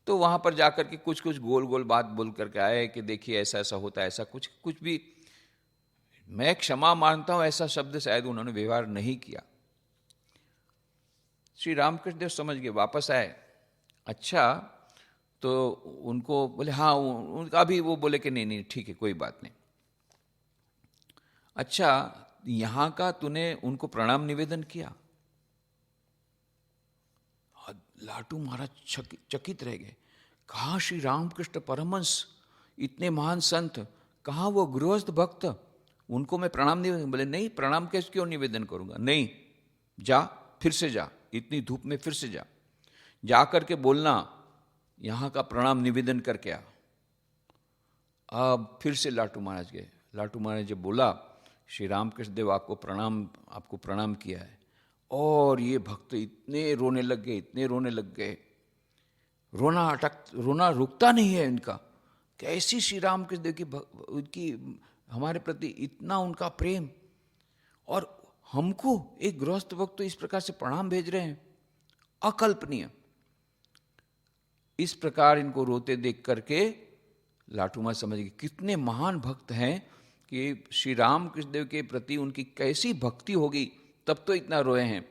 तो वहाँ पर जाकर के कुछ कुछ गोल गोल बात बोल करके आए कि देखिए ऐसा ऐसा होता है, ऐसा कुछ भी, मैं क्षमा मांगता हूँ ऐसा शब्द शायद उन्होंने व्यवहार नहीं किया। श्री रामकृष्ण देव समझ गए, वापस आए। अच्छा, तो उनको बोले, हाँ, उनका भी वो बोले कि नहीं ठीक है, कोई बात नहीं। अच्छा, यहाँ का तूने उनको प्रणाम निवेदन किया? लाटू महाराज चकित रह गए। कहाँ श्री रामकृष्ण परमहंस, इतने महान संत, कहाँ वो गृहस्थ भक्त, उनको मैं प्रणाम निवेदन? बोले नहीं, प्रणाम कैसे क्यों निवेदन करूंगा? नहीं, जा, फिर से जा, इतनी धूप में फिर से जा करके बोलना, यहाँ का प्रणाम निवेदन करके आ। अब फिर से लाटू महाराज गए। लाटू महाराज जब बोला, श्री रामकृष्ण देव आपको प्रणाम किया है, और ये भक्त इतने रोने लग गए, रोना रुकता नहीं है इनका। कैसी श्री रामकृष्ण देव की हमारे प्रति इतना उनका प्रेम, और हमको एक गृहस्थ भक्त तो इस प्रकार से प्रणाम भेज रहे हैं, अकल्पनीय। इस प्रकार इनको रोते देख करके लाटू महाराज समझ गए कितने महान भक्त हैं, कि श्री रामकृष्ण देव के प्रति उनकी कैसी भक्ति होगी, तब तो इतना रोए हैं।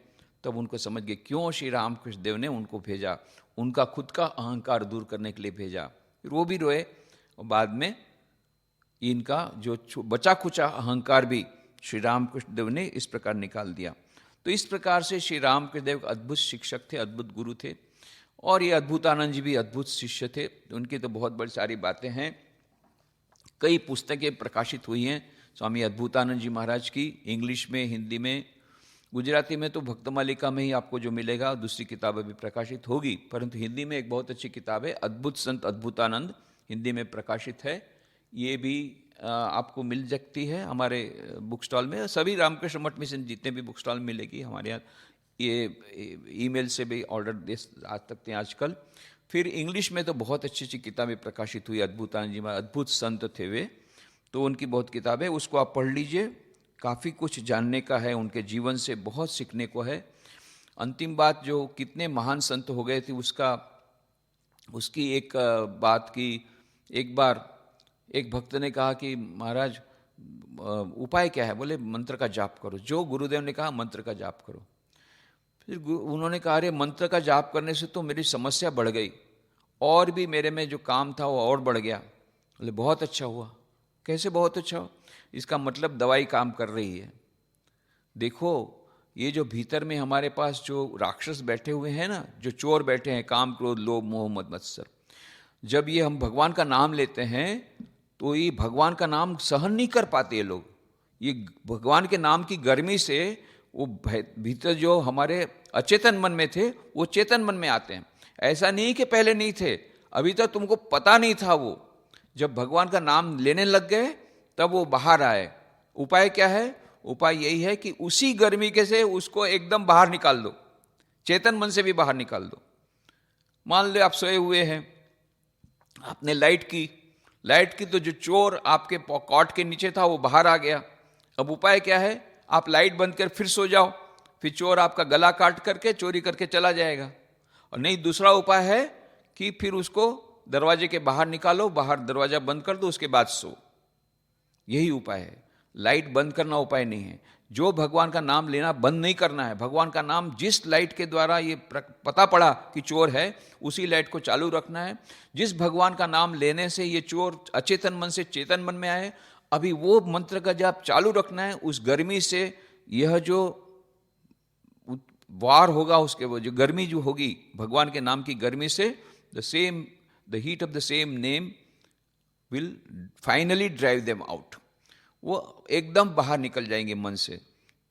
तब उनको समझ गए क्यों श्री रामकृष्ण देव ने उनको भेजा, उनका खुद का अहंकार दूर करने के लिए भेजा। फिर वो भी रोए, और बाद में इनका जो बचा खुचा अहंकार भी श्री रामकृष्ण देव ने इस प्रकार निकाल दिया। तो इस प्रकार से श्री रामकृष्ण देव अद्भुत शिक्षक थे, अद्भुत गुरु थे, और ये अद्भुतानंद जी भी अद्भुत शिष्य थे। उनकी तो बहुत बड़ी सारी बातें हैं, कई पुस्तकें प्रकाशित हुई हैं स्वामी अद्भुतानंद जी महाराज की, इंग्लिश में, हिंदी में, गुजराती में तो भक्तमालिका में ही आपको जो मिलेगा, दूसरी किताबें भी प्रकाशित होगी, परंतु हिंदी में एक बहुत अच्छी किताब है अद्भुत संत अद्भुतानंद, हिंदी में प्रकाशित है। ये भी आपको मिल सकती है हमारे बुक स्टॉल में। सभी रामकृष्ण मठ मिशन जितने भी बुक स्टॉल मिलेगी हमारे यहाँ, ये ईमेल से भी ऑर्डर दे आ सकते हैं आजकल। फिर इंग्लिश में तो बहुत अच्छी अच्छी किताबें प्रकाशित हुई, अद्भुतानंद जी महाराज अद्भुत संत थे वे, तो उनकी बहुत किताबें, उसको आप पढ़ लीजिए, काफ़ी कुछ जानने का है, उनके जीवन से बहुत सीखने को है। अंतिम बात, जो कितने महान संत हो गए थे उसकी एक बात की, एक बार एक भक्त ने कहा कि महाराज उपाय क्या है? बोले मंत्र का जाप करो। जो गुरुदेव ने कहा मंत्र का जाप करो। फिर उन्होंने कहा अरे मंत्र का जाप करने से तो मेरी समस्या बढ़ गई, और भी मेरे में जो काम था वो और बढ़ गया। बोले बहुत अच्छा हुआ। कैसे बहुत अच्छा हुआ? इसका मतलब दवाई काम कर रही है। देखो, ये जो भीतर में हमारे पास जो राक्षस बैठे हुए हैं ना, जो चोर बैठे हैं, काम क्रोध लोभ मोह मद मत्सर, जब ये हम भगवान का नाम लेते हैं तो ये भगवान का नाम सहन नहीं कर पाते ये लोग। ये भगवान के नाम की गर्मी से वो भीतर जो हमारे अचेतन मन में थे वो चेतन मन में आते हैं। ऐसा नहीं कि पहले नहीं थे, अभी तक तुमको पता नहीं था। वो जब भगवान का नाम लेने लग गए तब वो बाहर आए। उपाय क्या है? उपाय यही है कि उसी गर्मी के से उसको एकदम बाहर निकाल दो, चेतन मन से भी बाहर निकाल दो। मान लो आप सोए हुए हैं, आपने लाइट की तो जो चोर आपके कॉट के नीचे था वो बाहर आ गया। अब उपाय क्या है? आप लाइट बंद कर फिर सो जाओ, फिर चोर आपका गला काट करके चोरी करके चला जाएगा। और नहीं, दूसरा उपाय है कि फिर उसको दरवाजे के बाहर निकालो, बाहर दरवाजा बंद कर दो, उसके बाद सो। यही उपाय है। लाइट बंद करना उपाय नहीं है। जो भगवान का नाम लेना बंद नहीं करना है। भगवान का नाम जिस लाइट के द्वारा ये पता पड़ा कि चोर है, उसी लाइट को चालू रखना है। जिस भगवान का नाम लेने से ये चोर अचेतन मन से चेतन मन में आए, अभी वो मंत्र का जाप चालू रखना है। उस गर्मी से यह जो वार होगा, उसके वो जो गर्मी जो होगी भगवान के नाम की गर्मी से, the heat of the same name will finally drive them out. वो एकदम बाहर निकल जाएंगे मन से।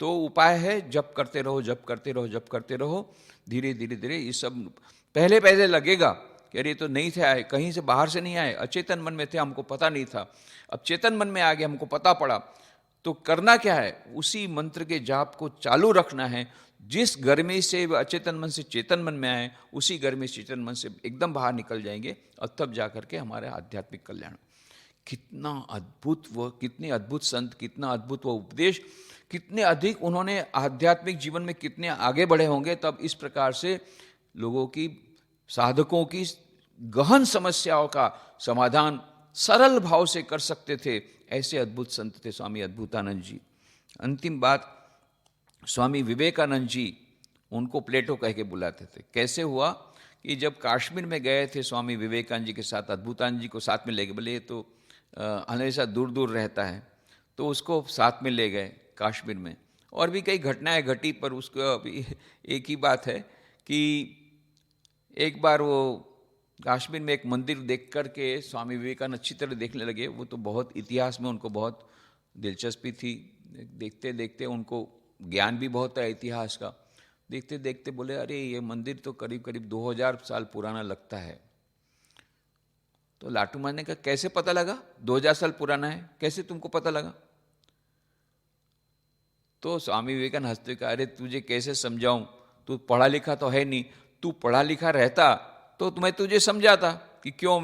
तो उपाय है, जप करते रहो, जप करते रहो, जप करते रहो। धीरे धीरे धीरे ये सब पहले लगेगा कि अरे तो नहीं थे आए, कहीं से बाहर से नहीं आए, अचेतन मन में थे, हमको पता नहीं था। अब चेतन मन में आ गया, हमको पता पड़ा। तो करना क्या है? उसी मंत्र के जाप को चालू रखना है। जिस गर्मी से अचेतन मन से चेतन मन में आए, उसी गर्मी से चेतन मन से एकदम बाहर निकल जाएंगे, और तब जाकर के हमारे आध्यात्मिक कल्याण। कितना अद्भुत वो, कितने अद्भुत संत, कितना अद्भुत वो उपदेश, कितने अधिक उन्होंने आध्यात्मिक जीवन में कितने आगे बढ़े होंगे, तब इस प्रकार से लोगों की, साधकों की गहन समस्याओं का समाधान सरल भाव से कर सकते थे। ऐसे अद्भुत संत थे स्वामी अद्भुतानंद जी। अंतिम बात, स्वामी विवेकानंद जी उनको प्लेटो कह के बुलाते थे। कैसे हुआ कि जब कश्मीर में गए थे स्वामी विवेकानंद जी के साथ, अद्भुतानंद जी को साथ में ले गए। बोले ये तो हमेशा दूर दूर रहता है, तो उसको साथ में ले गए कश्मीर में। और भी कई घटनाएं घटी, पर उसको अभी एक ही बात है कि एक बार वो कश्मीर में एक मंदिर देख कर के स्वामी विवेकानंद अच्छी तरह देखने लगे। वो तो बहुत इतिहास में उनको बहुत दिलचस्पी थी, देखते देखते उनको ज्ञान भी बहुत है इतिहास का। देखते देखते बोले अरे ये मंदिर तो करीब करीब 2000 साल पुराना लगता है। तो लाटू महाराज ने कहा कैसे पता लगा 2000 साल पुराना है, कैसे तुमको पता लगा? तो स्वामी विवेकानंद हंसते कहा अरे तुझे कैसे समझाऊं, तू पढ़ा लिखा तो है नहीं। तू पढ़ा लिखा रहता तो मैं तुझे समझाता कि क्यों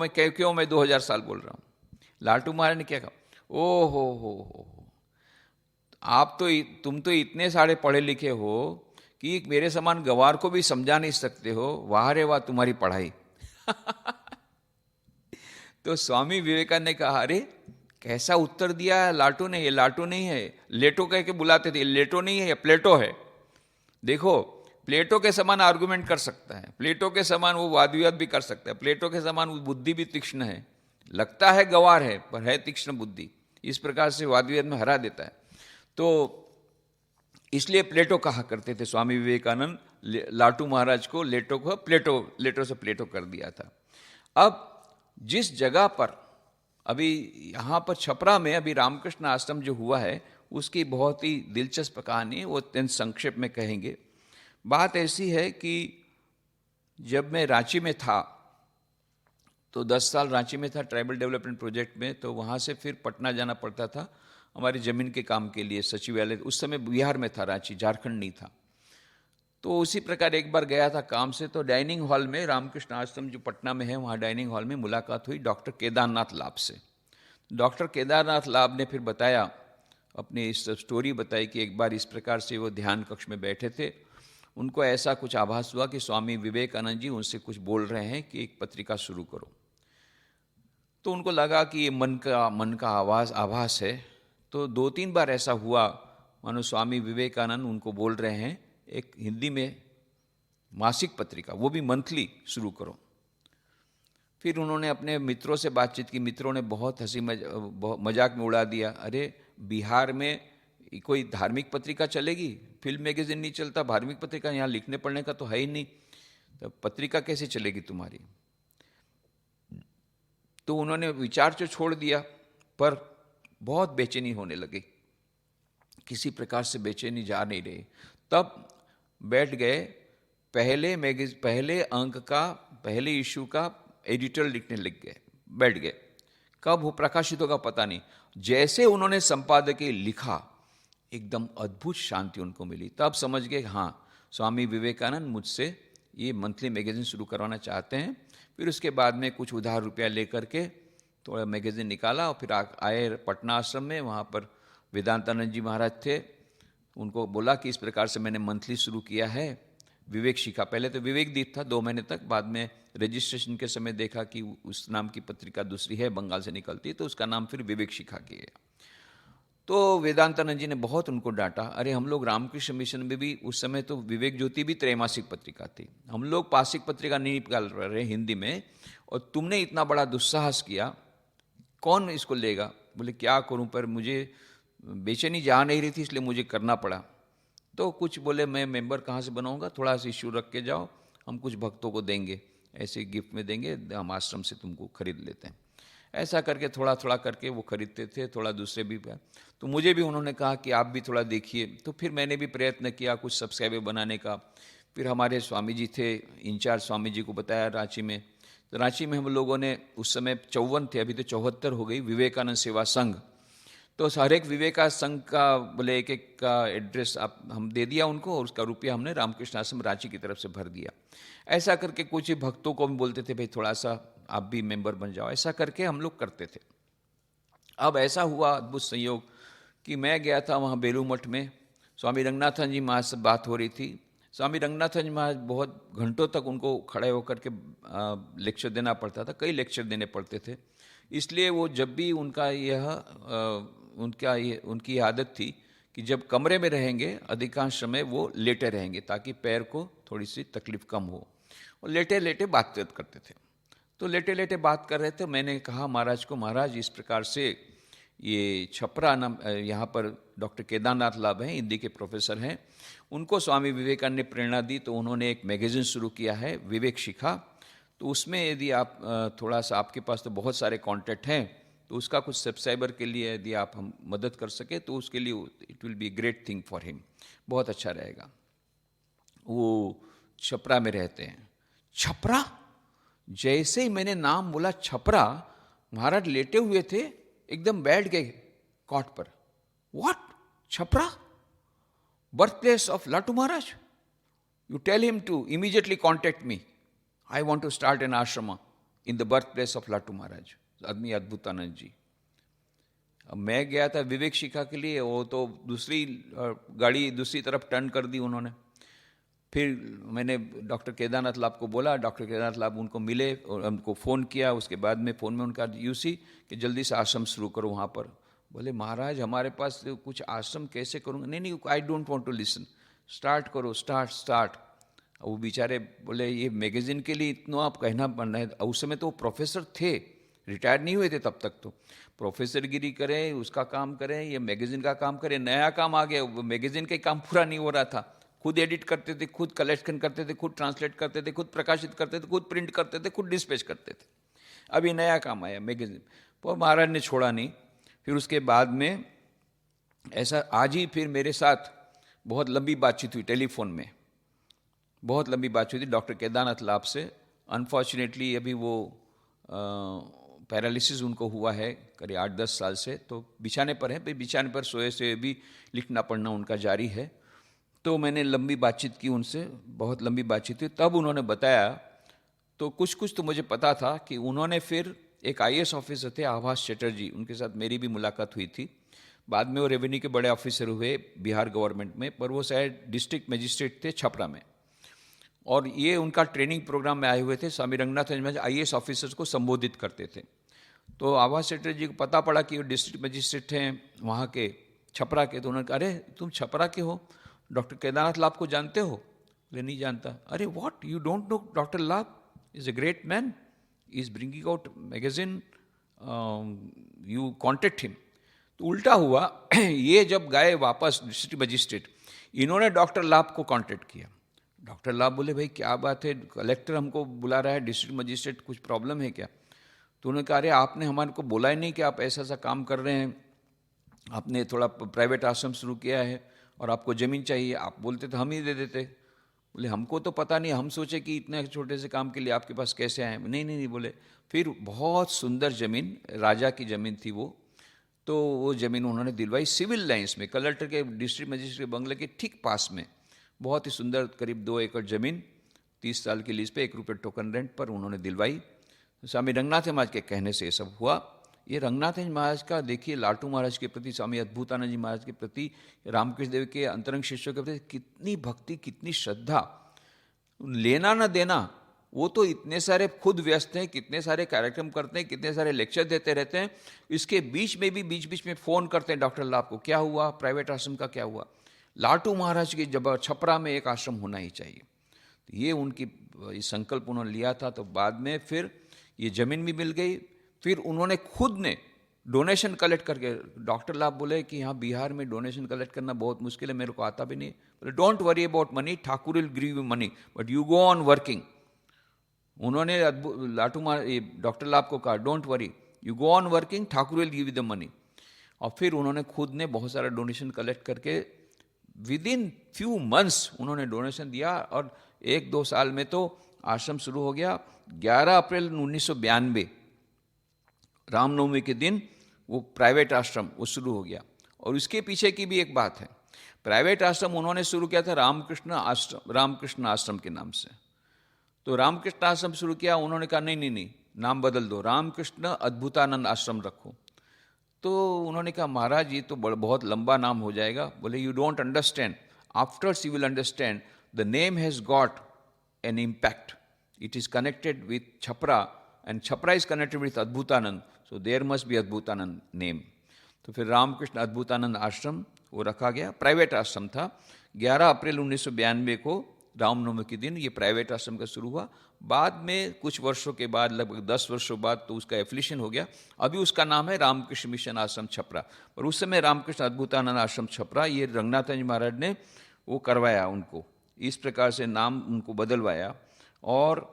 मैं 2000 साल बोल रहा हूं। लाटू महाराज ने क्या कहा, ओ हो, आप तो, तुम तो इतने सारे पढ़े लिखे हो कि मेरे समान गवार को भी समझा नहीं सकते हो। वाह रे वाह तुम्हारी पढ़ाई। तो स्वामी विवेकानंद ने कहा अरे कैसा उत्तर दिया लाटू ने, ये लाटू नहीं है, लेटो कह के बुलाते थे, लेटो नहीं है, ये प्लेटो है। देखो प्लेटो के समान आर्गुमेंट कर सकता है, प्लेटो के समान वो वाद विवाद भी कर सकता है, प्लेटो के समान वो बुद्धि भी तीक्ष्ण है। लगता है गवार है पर है तीक्ष्ण बुद्धि, इस प्रकार से वाद विवाद में हरा देता है। तो इसलिए प्लेटो कहा करते थे स्वामी विवेकानंद लाटू महाराज को, लेटो को लेटो से प्लेटो कर दिया था। अब जिस जगह पर अभी यहाँ पर छपरा में अभी रामकृष्ण आश्रम जो हुआ है उसकी बहुत ही दिलचस्प कहानी है, वो अत्यंत संक्षेप में कहेंगे। बात ऐसी है कि जब मैं रांची में था तो 10 साल रांची में था ट्राइबल डेवलपमेंट प्रोजेक्ट में, तो वहाँ से फिर पटना जाना पड़ता था हमारी ज़मीन के काम के लिए, सचिवालय। उस समय बिहार में था, रांची, झारखंड नहीं था। तो उसी प्रकार एक बार गया था काम से, तो डाइनिंग हॉल में, रामकृष्ण आश्रम जो पटना में है, वहाँ डाइनिंग हॉल में मुलाकात हुई डॉक्टर केदारनाथ लाभ से। डॉक्टर केदारनाथ लाभ ने फिर बताया, अपनी इस स्टोरी बताई कि एक बार इस प्रकार से वो ध्यान कक्ष में बैठे थे, उनको ऐसा कुछ आभास हुआ कि स्वामी विवेकानंद जी उनसे कुछ बोल रहे हैं कि एक पत्रिका शुरू करो। तो उनको लगा कि ये मन का आभास है। तो 2-3 बार ऐसा हुआ, मानो स्वामी विवेकानंद उनको बोल रहे हैं एक हिंदी में मासिक पत्रिका, वो भी मंथली, शुरू करो। फिर उन्होंने अपने मित्रों से बातचीत की, मित्रों ने बहुत हंसी मजाक में उड़ा दिया, अरे बिहार में कोई धार्मिक पत्रिका चलेगी? फिल्म मैगजीन नहीं चलता, धार्मिक पत्रिका यहाँ लिखने पढ़ने का तो है ही नहीं, तो पत्रिका कैसे चलेगी तुम्हारी? तो उन्होंने विचार तो छोड़ दिया, पर बहुत बेचैनी होने लगी, किसी प्रकार से बेचैनी जा नहीं रही। तब बैठ गए, पहले अंक का, पहले इशू का एडिटर लिखने लग गए, बैठ गए। कब वो प्रकाशित होगा पता नहीं। जैसे उन्होंने संपादकीय लिखा, एकदम अद्भुत शांति उनको मिली। तब समझ गए, हाँ, स्वामी विवेकानंद मुझसे ये मंथली मैगजीन शुरू करवाना चाहते हैं। फिर उसके बाद में कुछ उधार रुपया लेकर के थोड़ा मैगजीन निकाला, और फिर आए पटना आश्रम में। वहाँ पर वेदांतानंद जी महाराज थे, उनको बोला कि इस प्रकार से मैंने मंथली शुरू किया है, विवेक शिखा। पहले तो विवेक दीप था 2 महीने तक, बाद में रजिस्ट्रेशन के समय देखा कि उस नाम की पत्रिका दूसरी है, बंगाल से निकलती है, तो उसका नाम फिर विवेक शिखा किया। तो वेदांतानंद जी ने बहुत उनको डांटा, अरे हम लोग रामकृष्ण मिशन में भी उस समय तो विवेक ज्योति भी त्रैमासिक पत्रिका थी, हम लोग पाक्षिक पत्रिका नहीं निकाल रहे हिंदी में, और तुमने इतना बड़ा दुस्साहस किया, कौन इसको लेगा? बोले क्या करूं, पर मुझे बेचैनी जा नहीं रही थी, इसलिए मुझे करना पड़ा। तो कुछ बोले मैं मेंबर कहाँ से बनाऊंगा, थोड़ा सा इश्यू रख के जाओ, हम कुछ भक्तों को देंगे, ऐसे गिफ्ट में देंगे, हम आश्रम से तुमको खरीद लेते हैं। ऐसा करके थोड़ा थोड़ा करके वो खरीदते थे, थोड़ा दूसरे भी। तो मुझे भी उन्होंने कहा कि आप भी थोड़ा देखिए, तो फिर मैंने भी प्रयत्न किया कुछ सब्सक्राइबर बनाने का। फिर हमारे स्वामी जी थे, इंचार्ज स्वामी जी को बताया रांची में। तो रांची में हम लोगों ने उस समय 54 थे, अभी तो 74 हो गई, विवेकानंद सेवा संघ। तो हर एक विवेका संघ का बोले एक का एड्रेस आप हम दे दिया उनको, और उसका रुपया हमने रामकृष्ण आश्रम रांची की तरफ से भर दिया। ऐसा करके कुछ भक्तों को हम बोलते थे, भाई थोड़ा सा आप भी मेंबर बन जाओ, ऐसा करके हम लोग करते थे। अब ऐसा हुआ अद्भुत संयोग कि मैं गया था वहाँ बेलू मठ में, स्वामी रंगनाथन जी महाराज से बात हो रही थी। स्वामी रंगनाथन जी महाराज बहुत घंटों तक उनको खड़े होकर के लेक्चर देना पड़ता था, कई लेक्चर देने पड़ते थे। इसलिए वो जब भी उनकी आदत थी कि जब कमरे में रहेंगे अधिकांश समय वो लेटे रहेंगे, ताकि पैर को थोड़ी सी तकलीफ कम हो, और लेटे लेटे बात करते थे। तो लेटे लेटे बात कर रहे थे, मैंने कहा महाराज को, महाराज इस प्रकार से ये छपरा नाम, यहाँ पर डॉक्टर केदारनाथ लाभ हैं, हिंदी के प्रोफेसर हैं, उनको स्वामी विवेकानंद ने प्रेरणा दी, तो उन्होंने एक मैगजीन शुरू किया है विवेक शिखा। तो उसमें यदि आप थोड़ा सा, आपके पास तो बहुत सारे कॉन्टैक्ट हैं, तो उसका कुछ सब्सक्राइबर के लिए यदि आप हम मदद कर सके तो उसके लिए it will be great thing for him, बहुत अच्छा रहेगा। वो छपरा में रहते हैं। छपरा, जैसे ही मैंने नाम बोला छपरा, महाराज लेटे हुए थे, एकदम बैठ गए कॉट पर। What, Chhapra, birth place of Latu Maharaj? You tell him to immediately contact me, I want to start an ashram in the birth place of Latu Maharaj, आदमी अद्भुतानंद जी। अब मैं गया था विवेक शिखा के लिए, वो तो दूसरी गाड़ी दूसरी तरफ टर्न कर दी उन्होंने। फिर मैंने डॉक्टर केदारनाथ लाभ को बोला, डॉक्टर केदारनाथ लाभ उनको मिले और उनको फ़ोन किया। उसके बाद में फ़ोन में उनका यूसी कि जल्दी से आश्रम शुरू करो वहाँ पर। बोले महाराज हमारे पास कुछ आश्रम कैसे करूँगा? नहीं, I don't want to listen, start करो, स्टार्ट। वो बेचारे बोले ये मैगजीन के लिए इतना आप कहना पड़ना है। उस समय तो वो प्रोफेसर थे, रिटायर नहीं हुए थे तब तक, तो प्रोफेसर गिरी करें, उसका काम करें, ये मैगजीन का काम करें, नया काम आ गया। मैगजीन का काम पूरा नहीं हो रहा था, खुद एडिट करते थे, खुद कलेक्शन करते थे, खुद ट्रांसलेट करते थे, खुद प्रकाशित करते थे, खुद प्रिंट करते थे, खुद डिस्पैच करते थे। अभी नया काम आया मैगजीन, पर महाराज ने छोड़ा नहीं। फिर उसके बाद में ऐसा आज ही फिर मेरे साथ बहुत लंबी बातचीत हुई टेलीफोन में, बहुत लंबी बातचीत हुई डॉक्टर केदारनाथ लाभ से। अनफॉर्चुनेटली अभी वो पैरालिसिस उनको हुआ है करीब 8-10 साल से, तो बिछाने पर है, बिछाने पर सोए से भी लिखना पढ़ना उनका जारी है। तो मैंने लंबी बातचीत की उनसे, बहुत लंबी बातचीत हुई, तब उन्होंने बताया, तो कुछ कुछ तो मुझे पता था कि उन्होंने फिर एक IAS ऑफिसर थे आभास चटर्जी, उनके साथ मेरी भी मुलाकात हुई थी। बाद में वो रेवेन्यू के बड़े ऑफिसर हुए बिहार गवर्नमेंट में, पर वो शायद डिस्ट्रिक्ट मजिस्ट्रेट थे छपरा में, और ये उनका ट्रेनिंग प्रोग्राम में आए हुए थे। स्वामी रंगनाथ में IAS ऑफिसर्स को संबोधित करते थे। तो आभास चटर्जी को पता पड़ा कि वो डिस्ट्रिक्ट मजिस्ट्रेट हैं वहाँ के छपरा के, तो उन्होंने कहा, अरे तुम छपरा के हो, डॉक्टर केदारनाथ लाभ को जानते हो? बोले नहीं जानता। अरे what, you don't know doctor Labh is a great man, is bringing out magazine, you contact him. तो उल्टा हुआ ये जब गए वापस डिस्ट्रिक्ट मजिस्ट्रेट, इन्होंने डॉक्टर लाभ को कॉन्टेक्ट किया। डॉक्टर लाभ बोले, भाई क्या बात है, कलेक्टर हमको बुला रहा है, डिस्ट्रिक्ट मजिस्ट्रेट, कुछ प्रॉब्लम है क्या? तो उन्होंने कहा, अरे आपने हमारे को बोला ही नहीं कि आप ऐसा ऐसा काम कर रहे हैं, आपने थोड़ा प्राइवेट आश्रम शुरू किया है और आपको ज़मीन चाहिए, आप बोलते तो हम ही दे देते। बोले हमको तो पता नहीं, हम सोचे कि इतने छोटे से काम के लिए आपके पास कैसे आए। नहीं नहीं नहीं बोले। फिर बहुत सुंदर ज़मीन, राजा की ज़मीन थी वो, तो वो ज़मीन उन्होंने दिलवाई सिविल लाइन्स में, कलेक्टर के डिस्ट्रिक्ट मजिस्ट्रेट बंगले के ठीक पास में, बहुत ही सुंदर, करीब 2 एकड़ ज़मीन 30 साल की लीज पे 1 रुपये टोकन रेंट पर उन्होंने दिलवाई। स्वामी रंगनाथ महाराज के कहने से ये सब हुआ। ये रंगनाथ महाराज का देखिए, लाटू महाराज के प्रति, स्वामी अद्भुतानंद जी महाराज के प्रति, रामकृष्ण देव के अंतरंग शिष्यों के प्रति कितनी भक्ति, कितनी श्रद्धा, लेना न देना। वो तो इतने सारे खुद व्यस्त हैं, कितने सारे कार्यक्रम करते हैं, कितने सारे लेक्चर देते रहते हैं, इसके बीच में भी बीच बीच में फ़ोन करते हैं डॉक्टर लाभ को, क्या हुआ, प्राइवेट आश्रम का क्या हुआ। लाटू महाराज की जब छपरा में एक आश्रम होना ही चाहिए, तो ये उनकी संकल्प उन्होंने लिया था। तो बाद में फिर ये ज़मीन भी मिल गई। फिर उन्होंने खुद ने डोनेशन कलेक्ट करके, डॉक्टर लाभ बोले कि यहाँ बिहार में डोनेशन कलेक्ट करना बहुत मुश्किल है, मेरे को आता भी नहीं। बोले don't worry about money, Thakur will give you money but you go on working. उन्होंने डॉक्टर लाभ को कहा, don't worry, you go on working, Thakur will give you the money. और फिर उन्होंने खुद ने बहुत सारा डोनेशन कलेक्ट करके विद इन फ्यू मंथ्स उन्होंने डोनेशन दिया, और 1-2 साल में तो आश्रम शुरू हो गया। 11 अप्रैल 1992 रामनवमी के दिन वो प्राइवेट आश्रम वो शुरू हो गया। और उसके पीछे की भी एक बात है, प्राइवेट आश्रम उन्होंने शुरू किया था रामकृष्ण आश्रम के नाम से। तो रामकृष्ण आश्रम शुरू किया, उन्होंने कहा नहीं नहीं नहीं, नाम बदल दो, रामकृष्ण अद्भुतानंद आश्रम रखो। तो उन्होंने कहा, महाराज ये तो बहुत लंबा नाम हो जाएगा। बोले you don't understand, afterwards you will understand, the name has got an impact, it is connected with Chhapra and Chhapra is connected with Adbhutananda, so there must be Adbhutananda name. तो फिर रामकृष्ण अद्भुतानंद आश्रम वो रखा गया, प्राइवेट आश्रम था। 11 अप्रैल 1992 को रामनवमी के दिन ये प्राइवेट आश्रम का शुरू हुआ। बाद में कुछ वर्षों के बाद, लगभग 10 वर्षों बाद, तो उसका एफिलिएशन हो गया। अभी उसका नाम है रामकृष्ण मिशन आश्रम छपरा, और उस समय रामकृष्ण अद्भुतानंद आश्रम छपरा, ये रंगनाथ जी महाराज ने वो करवाया, उनको इस प्रकार से नाम उनको बदलवाया। और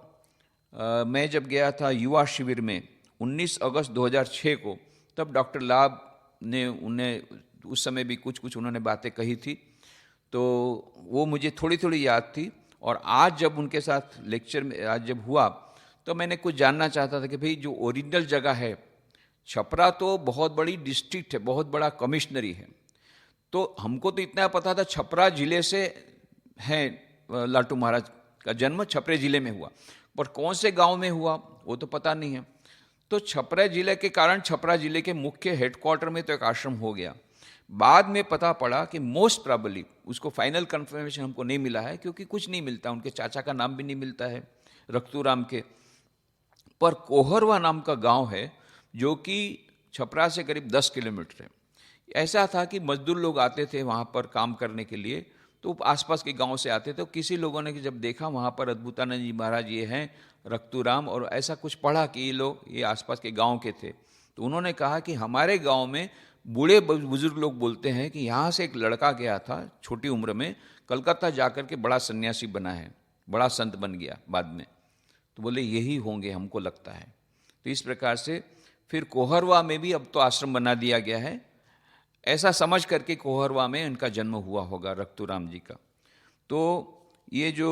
मैं जब गया था युवा शिविर में 19 अगस्त 2006 को, तब डॉक्टर लाभ ने उन्हें उस समय भी कुछ उन्होंने बातें कही थी, तो वो मुझे थोड़ी थोड़ी याद थी। और आज जब उनके साथ लेक्चर में आज जब हुआ, तो मैंने कुछ जानना चाहता था कि भाई जो ओरिजिनल जगह है छपरा, तो बहुत बड़ी डिस्ट्रिक्ट है, बहुत बड़ा कमिश्नरी है, तो हमको तो इतना पता था छपरा जिले से है, लाटू महाराज का जन्म छपरे जिले में हुआ, पर कौन से गांव में हुआ वो तो पता नहीं है। तो छपरा जिले के कारण छपरा जिले के मुख्य हेडक्वार्टर में तो एक आश्रम हो गया। बाद में पता पड़ा कि मोस्ट प्रॉबली, उसको फाइनल कंफर्मेशन हमको नहीं मिला है, क्योंकि कुछ नहीं मिलता, उनके चाचा का नाम भी नहीं मिलता है रक्तूराम के, पर कोहरवा नाम का गांव है जो कि छपरा से करीब 10 किलोमीटर है। ऐसा था कि मजदूर लोग आते थे वहाँ पर काम करने के लिए, तो आसपास के गांव से आते थे। तो किसी लोगों ने जब देखा वहाँ पर अद्भुतानंद जी महाराज ये हैं, रक्तूराम, और ऐसा कुछ पढ़ा कि ये लोग ये आसपास के गांव के थे, तो उन्होंने कहा कि हमारे गांव में बूढ़े बुजुर्ग लोग बोलते हैं कि यहाँ से एक लड़का गया था छोटी उम्र में, कलकत्ता जाकर के बड़ा सन्यासी बना है, बड़ा संत बन गया बाद में। तो बोले यही होंगे, हमको लगता है। तो इस प्रकार से फिर कोहरवा में भी अब तो आश्रम बना दिया गया है, ऐसा समझ करके कोहरवा में इनका जन्म हुआ होगा रक्तूराम जी का। तो ये जो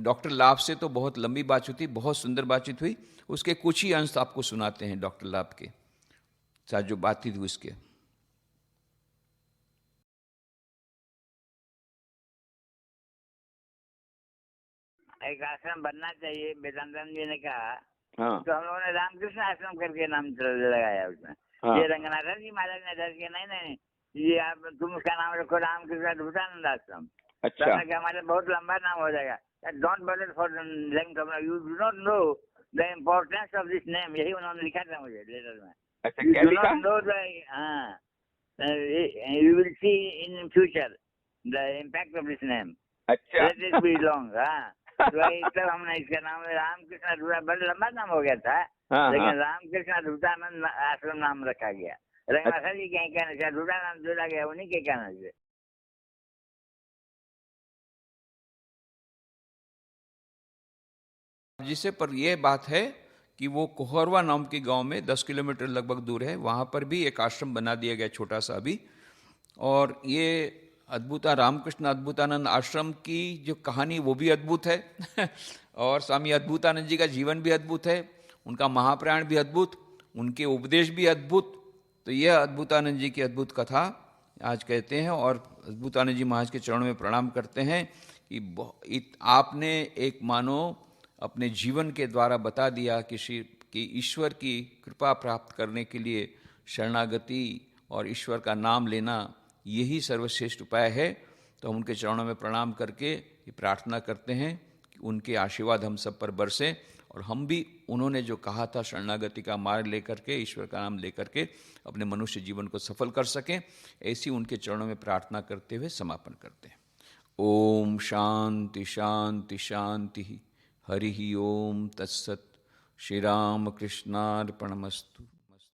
डॉक्टर लाभ से तो बहुत लंबी बातचीत हुई, बहुत सुंदर बातचीत हुई, उसके कुछ ही अंश आपको सुनाते हैं डॉक्टर लाभ के साथ जो बातचीत हुई उसके। एक आश्रम बनना चाहिए, वेदांतम जी ने कहा। हाँ तो हम लोगों ने रामकृष्ण आश्रम करके नाम लगाया उसमें। हाँ ये रंगनाथन जी महाराज ने डर के नहीं ये आप तुम उसका नाम रखो रामकृष्ण अद्भुतानंद आश्रम। तो अच्छा हमने कहा हमारा बहुत लंबा नाम हो जाएगा। Don't bother for length of, you do not know the importance of this name, यही उन्होंने लिखा था मुझे लेटर में। अच्छा यू क्या डू लिखा? नॉट नो द, हाँ, you will see in future the impact of this name, अच्छा लेट इट बी लॉन्ग। हाँ, तो तब हमने इसका नाम रामकृष्ण अद्भुता, बड़ा लंबा नाम हो गया था, हाँ, लेकिन हाँ। रामकृष्ण अद्भुतानंद आश्रम नाम रखा गया। रंगनाथन जी के कहने से अद्भुतानंद जोड़ा गया, उन्हीं के कहने से। जिसे पर यह बात है कि वो कोहरवा नाम के गांव में 10 किलोमीटर लगभग दूर है, वहाँ पर भी एक आश्रम बना दिया गया छोटा सा अभी। और ये अद्भुता रामकृष्ण अद्भुतानंद आश्रम की जो कहानी वो भी अद्भुत है और स्वामी अद्भुतानंद जी का जीवन भी अद्भुत है, उनका महाप्रयाण भी अद्भुत, उनके उपदेश भी अद्भुत। तो यह अद्भुतानंद जी की अद्भुत कथा आज कहते हैं और अद्भुतानंद जी महाराज के चरणों में प्रणाम करते हैं कि आपने एक मानो अपने जीवन के द्वारा बता दिया कि ईश्वर की कृपा प्राप्त करने के लिए शरणागति और ईश्वर का नाम लेना यही सर्वश्रेष्ठ उपाय है। तो हम उनके चरणों में प्रणाम करके ये प्रार्थना करते हैं कि उनके आशीर्वाद हम सब पर बरसें और हम भी उन्होंने जो कहा था शरणागति का मार्ग लेकर के, ईश्वर का नाम लेकर के अपने मनुष्य जीवन को सफल कर सकें, ऐसी उनके चरणों में प्रार्थना करते हुए समापन करते हैं। ओम शांति शांति शांति। हरि ओम तत्सत। श्री राम कृष्णार्पणमस्तु।